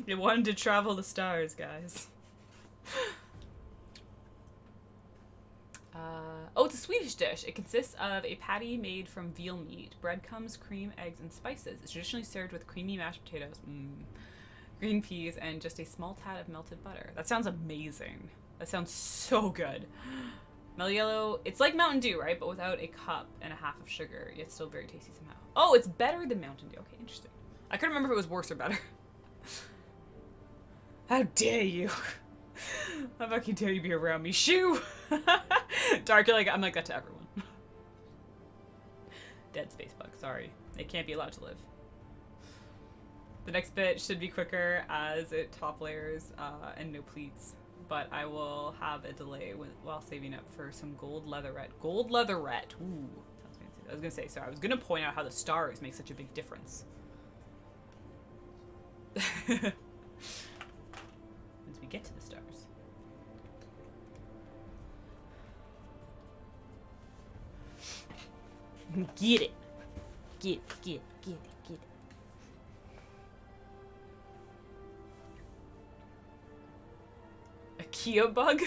It wanted to travel the stars, guys. Oh, it's a Swedish dish. It consists of a patty made from veal meat, breadcrumbs, cream, eggs, and spices. It's traditionally served with creamy mashed potatoes, green peas, and just a small tad of melted butter. That sounds amazing. That sounds so good. Mellow Yellow, it's like Mountain Dew, right? But without a cup and a half of sugar, yet still very tasty somehow. Oh, it's better than Mountain Dew. Okay, interesting. I couldn't remember if it was worse or better. How dare you? How fucking dare you be around me? Shoo! Dark, I'm like that to everyone. Dead space bug, sorry. It can't be allowed to live. The next bit should be quicker as it top layers and no pleats. But I will have a delay while saving up for some gold leatherette. Gold leatherette! Ooh, sounds fancy. I was gonna say, sorry, I was gonna point out how the stars make such a big difference. Once we get to the stars. Get it. Get it, get it, get it, get it. A Kia bug?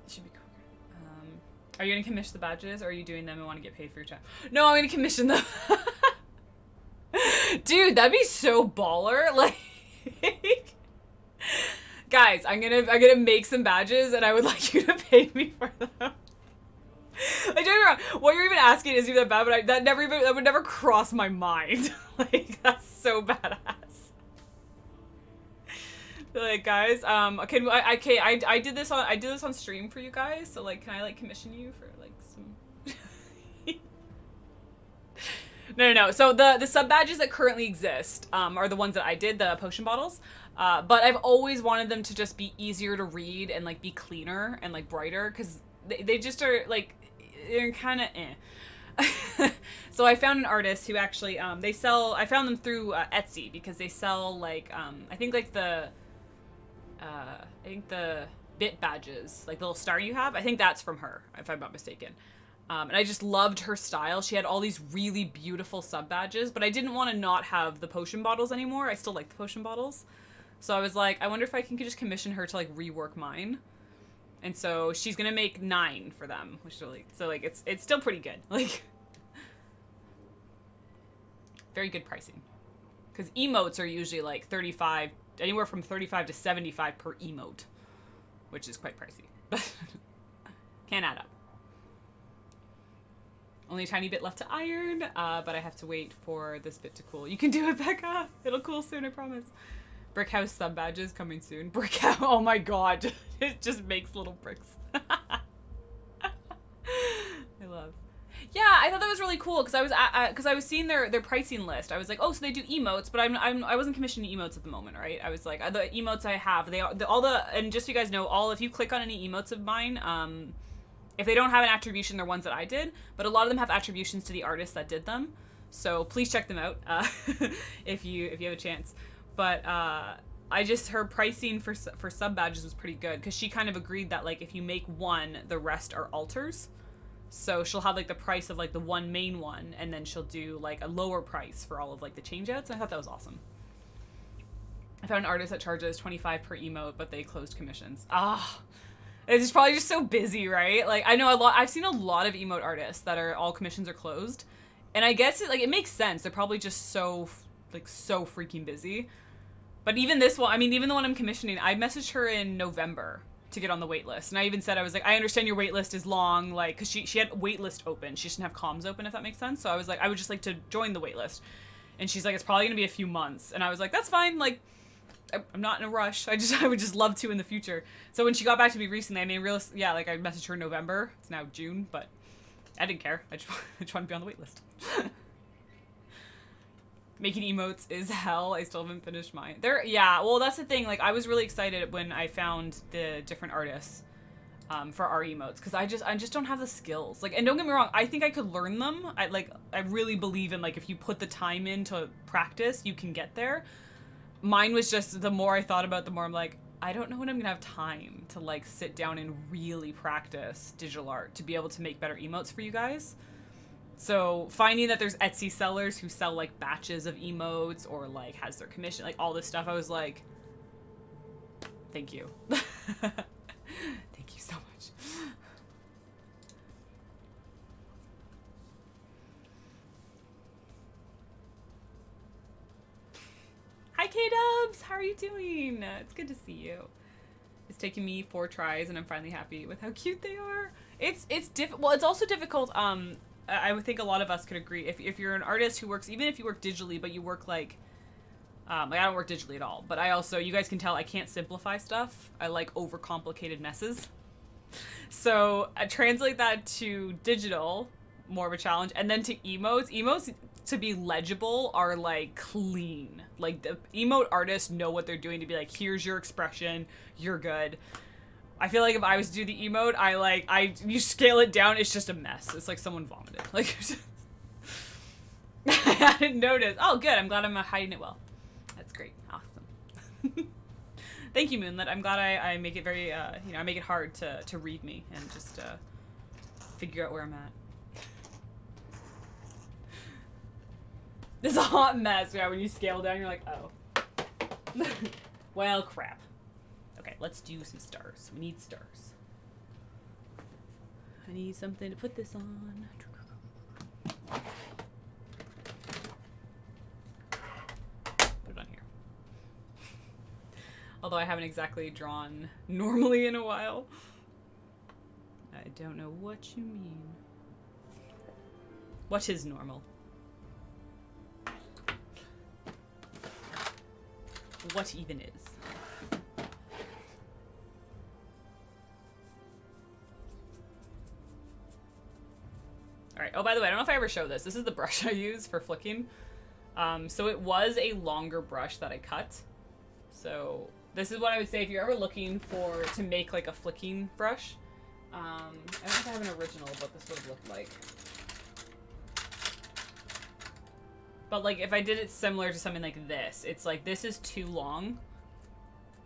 Should be quicker. Are you gonna commission the badges, or are you doing them and want to get paid for your time? No, I'm gonna commission them. Dude, that'd be so baller. Like, guys, I'm gonna make some badges, and I would like you to pay me for them. Like, don't get me wrong, what you're even asking isn't even that bad, but that would never cross my mind. Like, that's so badass. Like, guys, I did this on stream for you guys, so like, can I like commission you for like some? No. So the sub badges that currently exist are the ones that I did, the potion bottles. But I've always wanted them to just be easier to read and like be cleaner and like brighter, because they just are like, they're kind of eh. So I found an artist who actually they sell. I found them through Etsy, because they sell like I think the bit badges, like the little star you have. I think that's from her, if I'm not mistaken. And I just loved her style. She had all these really beautiful sub badges, but I didn't want to not have the potion bottles anymore. I still like the potion bottles. So I was like, I wonder if I can just commission her to like rework mine. And so she's gonna make 9 for them, which is really, so like it's still pretty good. Like, Very good pricing. Because emotes are usually like 35, anywhere from 35 to 75 per emote, which is quite pricey. Can't add up. Only a tiny bit left to iron, but I have to wait for this bit to cool. You can do it, Becca. It'll cool soon, I promise. Brick house sub badges coming soon. Brick house. Oh my god. It just makes little bricks. I love. Yeah, I thought that was really cool because I was seeing their pricing list. I was like, oh, so they do emotes, but I wasn't commissioning emotes at the moment, right? I was like, the emotes I have, and just so you guys know, if you click on any emotes of mine, if they don't have an attribution, they're ones that I did, but a lot of them have attributions to the artists that did them. So please check them out if you have a chance. But her pricing for sub badges was pretty good because she kind of agreed that like if you make one, the rest are alters. So she'll have like the price of like the one main one, and then she'll do like a lower price for all of like the changeouts. I thought that was awesome. I found an artist that charges 25 per emote, but they closed commissions. It's probably just so busy, right? Like I know I've seen a lot of emote artists that are all commissions are closed, and I guess it makes sense. They're probably just so freaking busy. But even this one, I mean, even the one I'm commissioning, I messaged her in November to get on the wait list. And I even said, I was like, I understand your wait list is long, like, because she had wait list open. She doesn't have comms open, if that makes sense. So I was like, I would just like to join the wait list. And she's like, it's probably going to be a few months. And I was like, that's fine. Like, I'm not in a rush. I would just love to in the future. So when she got back to me recently, I mean, I messaged her in November. It's now June, but I didn't care. I just wanted to be on the wait list. Making emotes is hell. I still haven't finished mine. Well, that's the thing. Like, I was really excited when I found the different artists for our emotes because I just don't have the skills. Like, and don't get me wrong, I think I could learn them. I really believe in like if you put the time in to practice, you can get there. Mine was just the more I thought about it, the more I'm like, I don't know when I'm gonna have time to like sit down and really practice digital art to be able to make better emotes for you guys. So finding that there's Etsy sellers who sell like batches of emotes or like has their commission, like all this stuff, I was like, thank you. Thank you so much. Hi K-Dubs, how are you doing? It's good to see you. It's taken me 4 tries and I'm finally happy with how cute they are. It's also difficult, I would think a lot of us could agree. If you're an artist who works, even if you work digitally, but you work like I don't work digitally at all, but I also, you guys can tell I can't simplify stuff. I like overcomplicated messes. So I translate that to digital, more of a challenge, and then to emotes. Emotes to be legible are like clean. Like the emote artists know what they're doing to be like, here's your expression, you're good. I feel like if I was to do the emote, you scale it down, it's just a mess. It's like someone vomited. Like, I didn't notice. Oh, good. I'm glad I'm hiding it well. That's great. Awesome. Thank you, Moonlit. I'm glad I make it very, I make it hard to read me and just figure out where I'm at. It's a hot mess. Yeah, when you scale down, you're like, oh. Well, crap. Okay, let's do some stars. We need stars. I need something to put this on. Put it on here. Although I haven't exactly drawn normally in a while. I don't know what you mean. What is normal? What even is? Alright, oh by the way, I don't know if I ever showed this. This is the brush I use for flicking. So it was a longer brush that I cut. So this is what I would say if you're ever looking to make like a flicking brush. I don't know if I have an original of what this would have looked like. But like if I did it similar to something like this, it's like this is too long.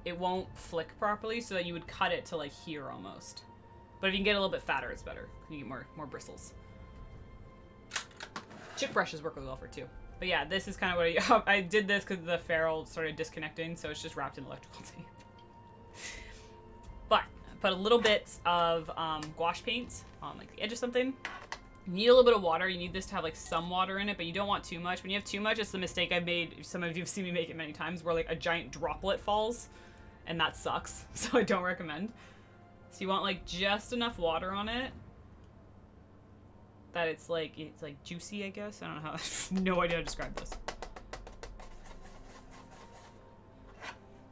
It won't flick properly, so that you would cut it to like here almost. But if you can get a little bit fatter, it's better. You get more bristles. Chip brushes work really well for it too. But yeah, this is kind of what I did this because the ferrule started disconnecting, so it's just wrapped in electrical tape. But I put a little bit of gouache paint on like the edge of something, You need a little bit of water. You need this to have like some water in it, but you don't want too much. When you have too much, it's the mistake I've made. Some of you have seen me make it many times, where like a giant droplet falls, and that sucks. So I don't recommend. So you want like just enough water on it that it's like juicy, I guess. I don't know how. No idea how to describe this.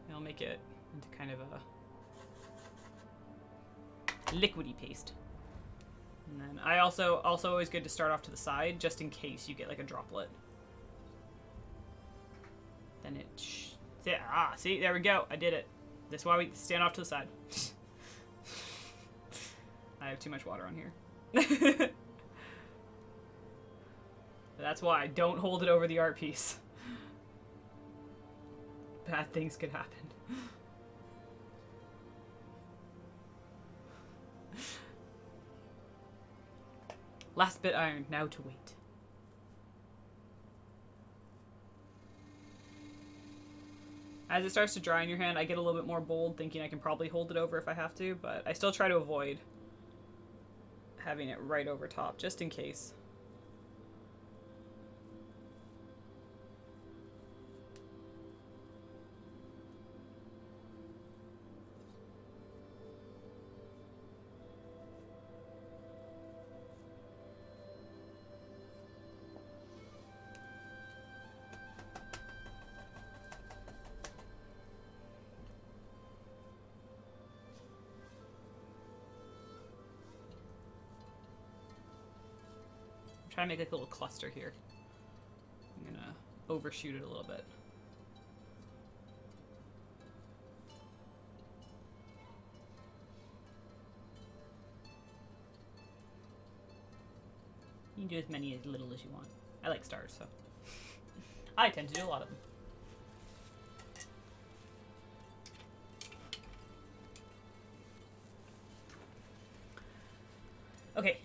And I'll make it into kind of a liquidy paste. And then I also always good to start off to the side, just in case you get like a droplet. Then it see, there we go. I did it. That's why we stand off to the side. I have too much water on here. That's why. Don't hold it over the art piece. Bad things could happen. Last bit iron, now to wait. As it starts to dry in your hand, I get a little bit more bold, thinking I can probably hold it over if I have to, but I still try to avoid having it right over top, just in case. Try to make like a little cluster here. I'm gonna overshoot it a little bit. You can do as many as little as you want. I like stars, so I tend to do a lot of them. Okay,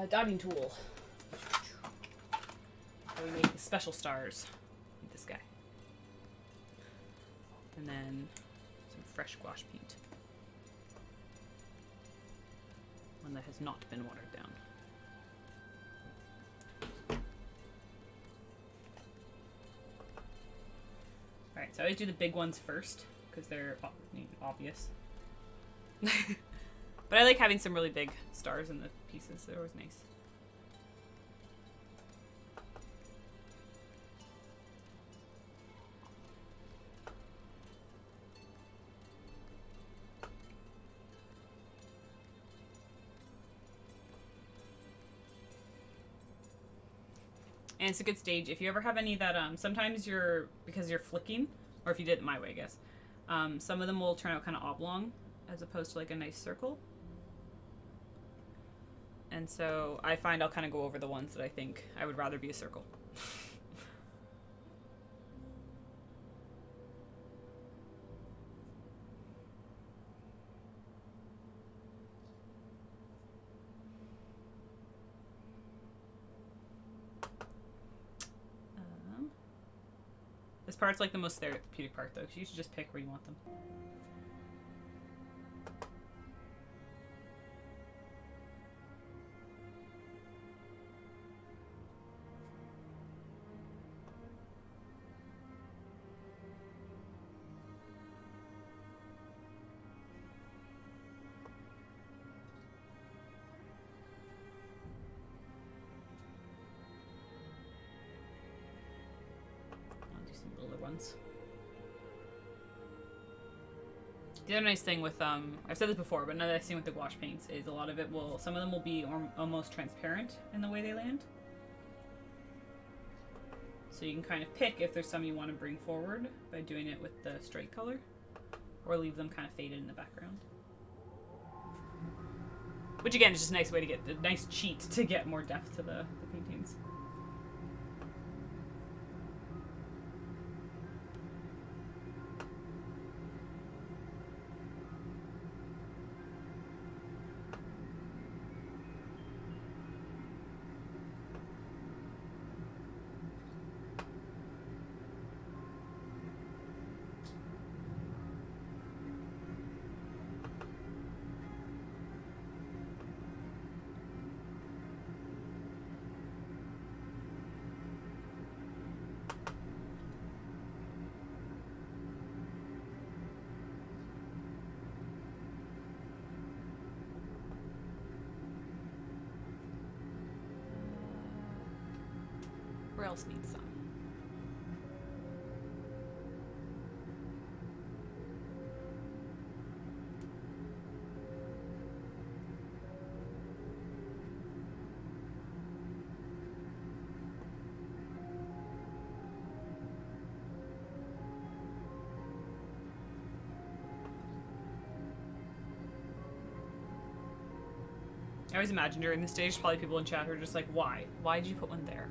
dotting tool. We make the special stars. Like this guy. And then some fresh gouache paint. One that has not been watered down. Alright, so I always do the big ones first, because they're obvious. But I like having some really big stars in the pieces. They're always nice. And it's a good stage. If you ever have any that, sometimes because you're flicking, or if you did it my way, I guess, some of them will turn out kind of oblong, as opposed to like a nice circle. And so I find I'll kind of go over the ones that I think I would rather be a circle. This part's like the most therapeutic part, though, because you should just pick where you want them. Ones. The other nice thing with I've said this before, but another nice thing with the gouache paints is a lot of it some of them will be almost transparent in the way they land. So you can kind of pick if there's some you want to bring forward by doing it with the straight color, or leave them kind of faded in the background. Which again is just a nice way to get a nice cheat to get more depth to the paintings. else needs some? I always imagine during the stage, probably people in chat who are just like, why? Why did you put one there?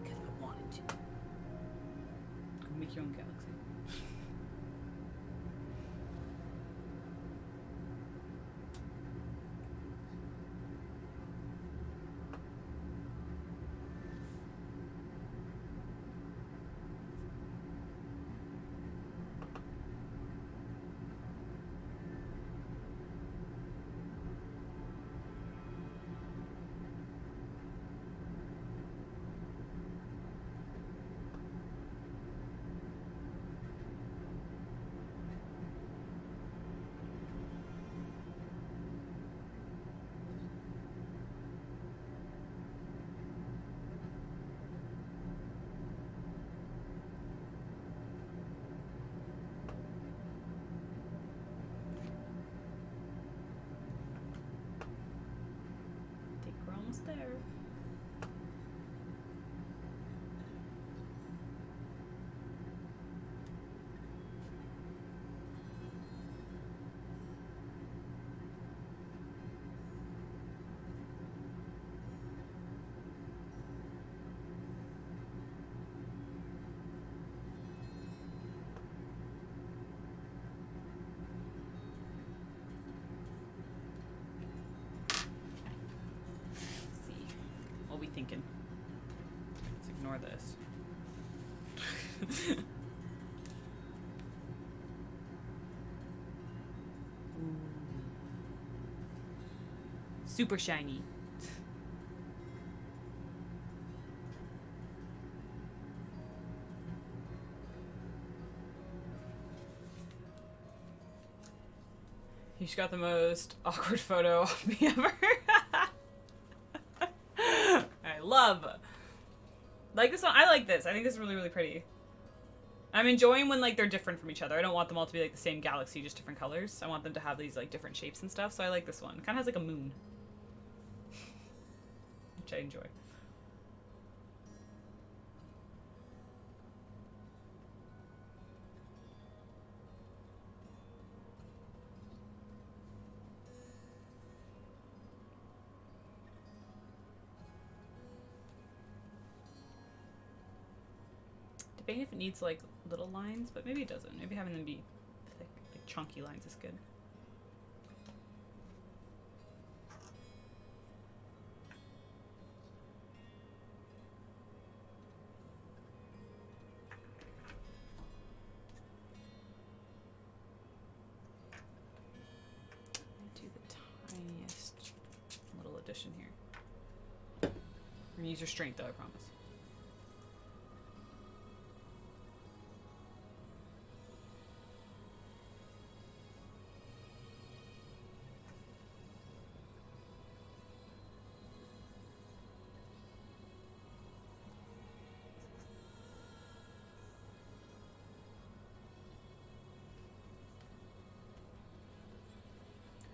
Because I wanted to. Go make your own galaxy. I think we're almost there. Let's see. What are we thinking? Let's ignore this. Ooh. Super shiny. You just got the most awkward photo of me ever. I love. Like this one. I like this. I think this is really, really pretty. I'm enjoying when like they're different from each other. I don't want them all to be like the same galaxy, just different colors. I want them to have these like different shapes and stuff. So I like this one. Kind of has like a moon, which I enjoy. Debating if it needs like little lines, but maybe it doesn't. Maybe having them be thick, like chunky lines is good. Do the tiniest little addition here. We're gonna use your strength though, I promise.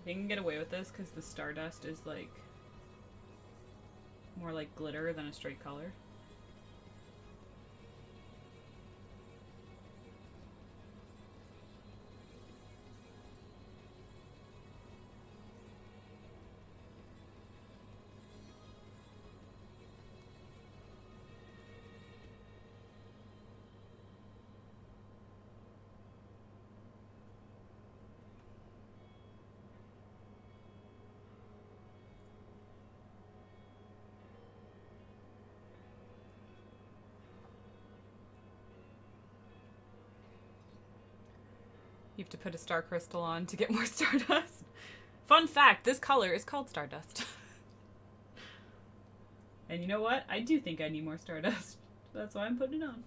I think I can get away with this because the Stardust is like more like glitter than a straight color. You have to put a star crystal on to get more Stardust. Fun fact, this color is called Stardust. And you know what? I do think I need more Stardust. That's why I'm putting it on.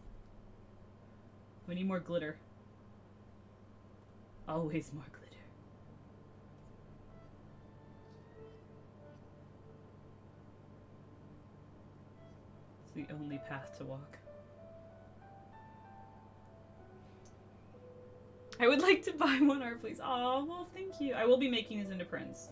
We need more glitter. Always more glitter. It's the only path to walk. I would like to buy one art, please. Oh, well, thank you. I will be making these into prints.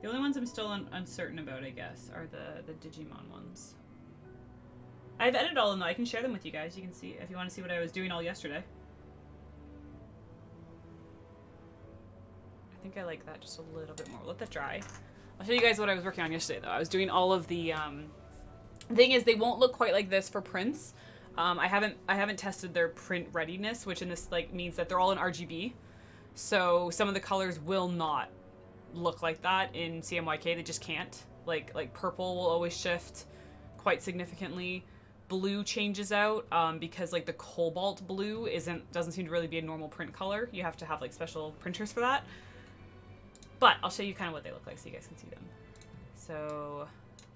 The only ones I'm still uncertain about, I guess, are the Digimon ones. I've edited all of them, though. I can share them with you guys. You can see, if you want to see what I was doing all yesterday. I think I like that just a little bit more. Let that dry. I'll show you guys what I was working on yesterday, though. I was doing all of the, thing is, they won't look quite like this for prints. I haven't tested their print readiness, which in this, like, means that they're all in RGB. So some of the colors will not look like that in CMYK. They just can't. Like purple will always shift quite significantly. Blue changes out because like the cobalt blue doesn't seem to really be a normal print color. You have to have like special printers for that. But I'll show you kind of what they look like so you guys can see them. So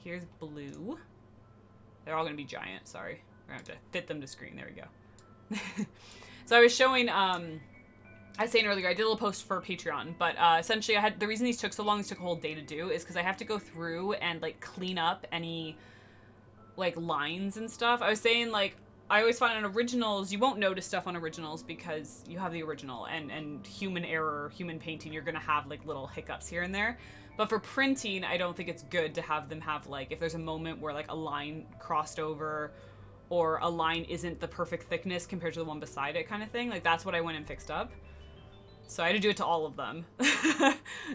here's blue. They're all gonna be giant. Sorry, we're gonna have to fit them to screen. There we go. So I was showing I was saying earlier, I did a little post for Patreon, but essentially the reason these took so long, these took a whole day to do, is because I have to go through and like clean up any like lines and stuff. I was saying like, I always find on originals, you won't notice stuff on originals because you have the original and human error, human painting, you're gonna have like little hiccups here and there. But for printing, I don't think it's good to have them have like, if there's a moment where like a line crossed over or a line isn't the perfect thickness compared to the one beside it kind of thing. Like that's what I went and fixed up. So I had to do it to all of them.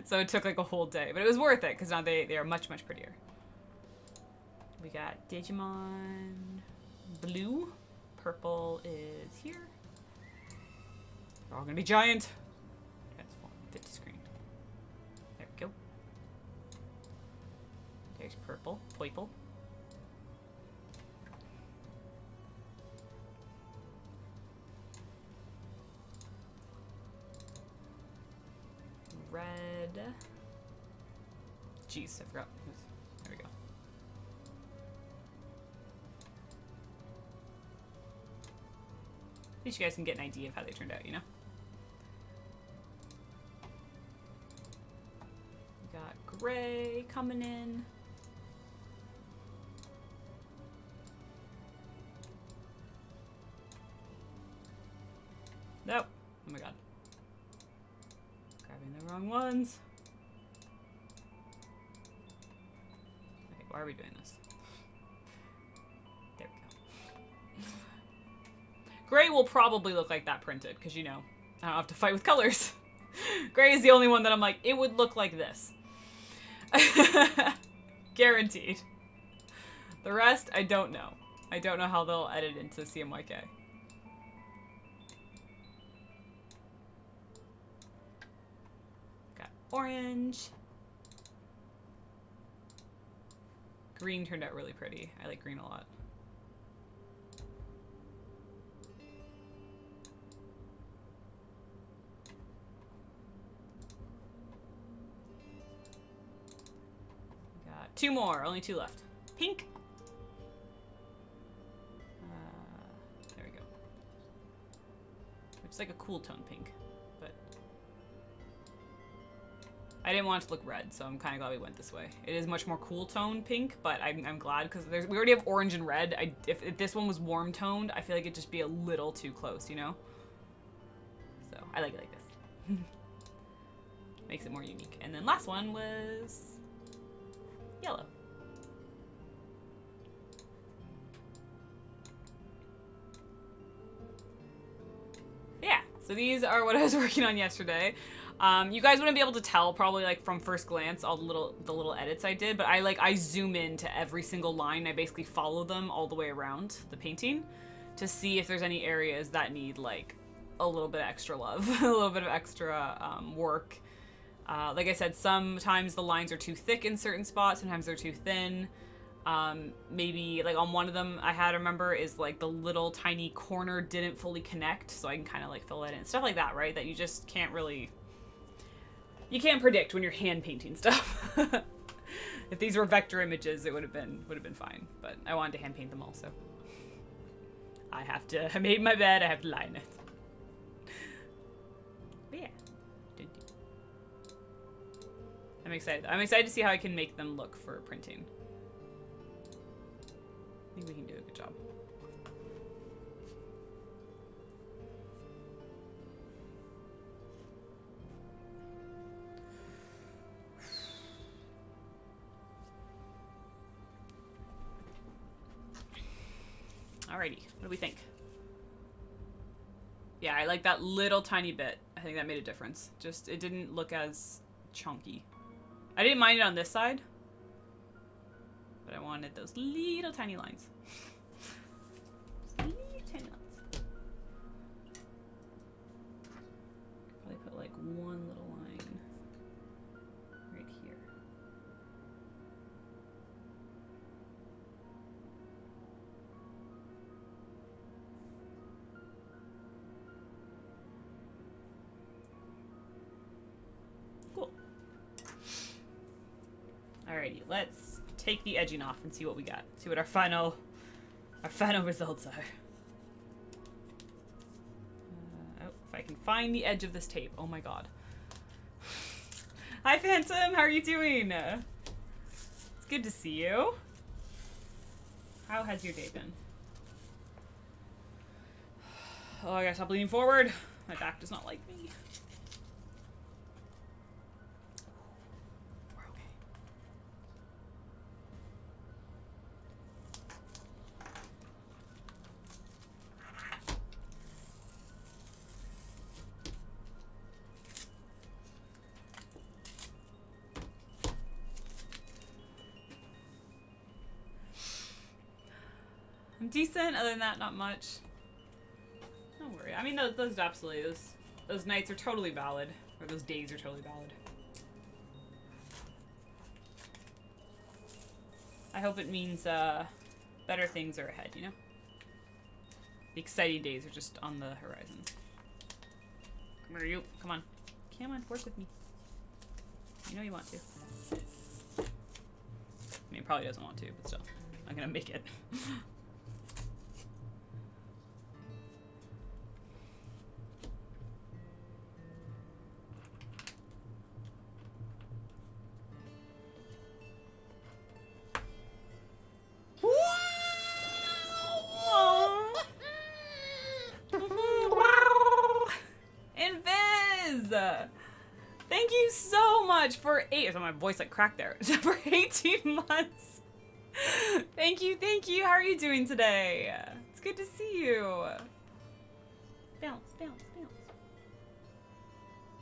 So it took like a whole day, but it was worth it because now they are much, much prettier. We got Digimon blue. Purple is here. They're all gonna be giant. Transform, fit to screen. There we go. There's purple, purple. Red. Jeez, I forgot. There we go. At least you guys can get an idea of how they turned out, you know? We got gray coming in. Nope. Oh my god. Grabbing the wrong ones. Okay, why are we doing this? There we go. Gray will probably look like that printed, because you know, I don't have to fight with colors. Gray is the only one that I'm like, it would look like this. Guaranteed. The rest, I don't know. I don't know how they'll edit into CMYK. Got orange. Green turned out really pretty. I like green a lot. Got two more, only two left. Pink. There we go. It's like a cool tone pink, but I didn't want it to look red, so I'm kind of glad we went this way. It is much more cool tone pink, but I'm glad because we already have orange and red. If this one was warm toned, I feel like it'd just be a little too close, you know? So I like it like this. Makes it more unique. And then last one was yellow. Yeah, so these are what I was working on yesterday. You guys wouldn't be able to tell probably like from first glance all the little edits I did, but I zoom into every single line. I basically follow them all the way around the painting to see if there's any areas that need like a little bit of extra love, a little bit of extra work. Like I said, sometimes the lines are too thick in certain spots, sometimes they're too thin. Maybe like on one of them I had, remember, is like the little tiny corner didn't fully connect, so I can kind of like fill it in. Stuff like that, right? That you just can't really, you can't predict when you're hand painting stuff. If these were vector images, it would have been fine. But I wanted to hand paint them all, so I made my bed. I have to lie in it. But yeah, I'm excited. I'm excited to see how I can make them look for printing. I think we can do a good job. Alrighty, what do we think? Yeah, I like that little tiny bit. I think that made a difference. Just, it didn't look as chunky. I didn't mind it on this side, but I wanted those little tiny lines. Little tiny lines. Probably put like one little line right here. Cool. Alrighty, let's take the edging off and see what we got. See what our final results are. Oh, if I can find the edge of this tape. Oh my god. Hi Phantom, how are you doing? It's good to see you. How has your day been? Oh, I gotta stop leaning forward. My back does not like me. We're okay. I'm decent. Other than that, not much. Don't worry. I mean, those absolutely, those nights are totally valid, or those days are totally valid. I hope it means better things are ahead, you know? The exciting days are just on the horizon. Come here, you. Come on. Come on, work with me. You know you want to. I mean, it probably doesn't want to, but still. I'm gonna make it. Invis! Thank you so much for so my voice like cracked there. For 18 months. Thank you, thank you. How are you doing today? It's good to see you. Bounce, bounce, bounce.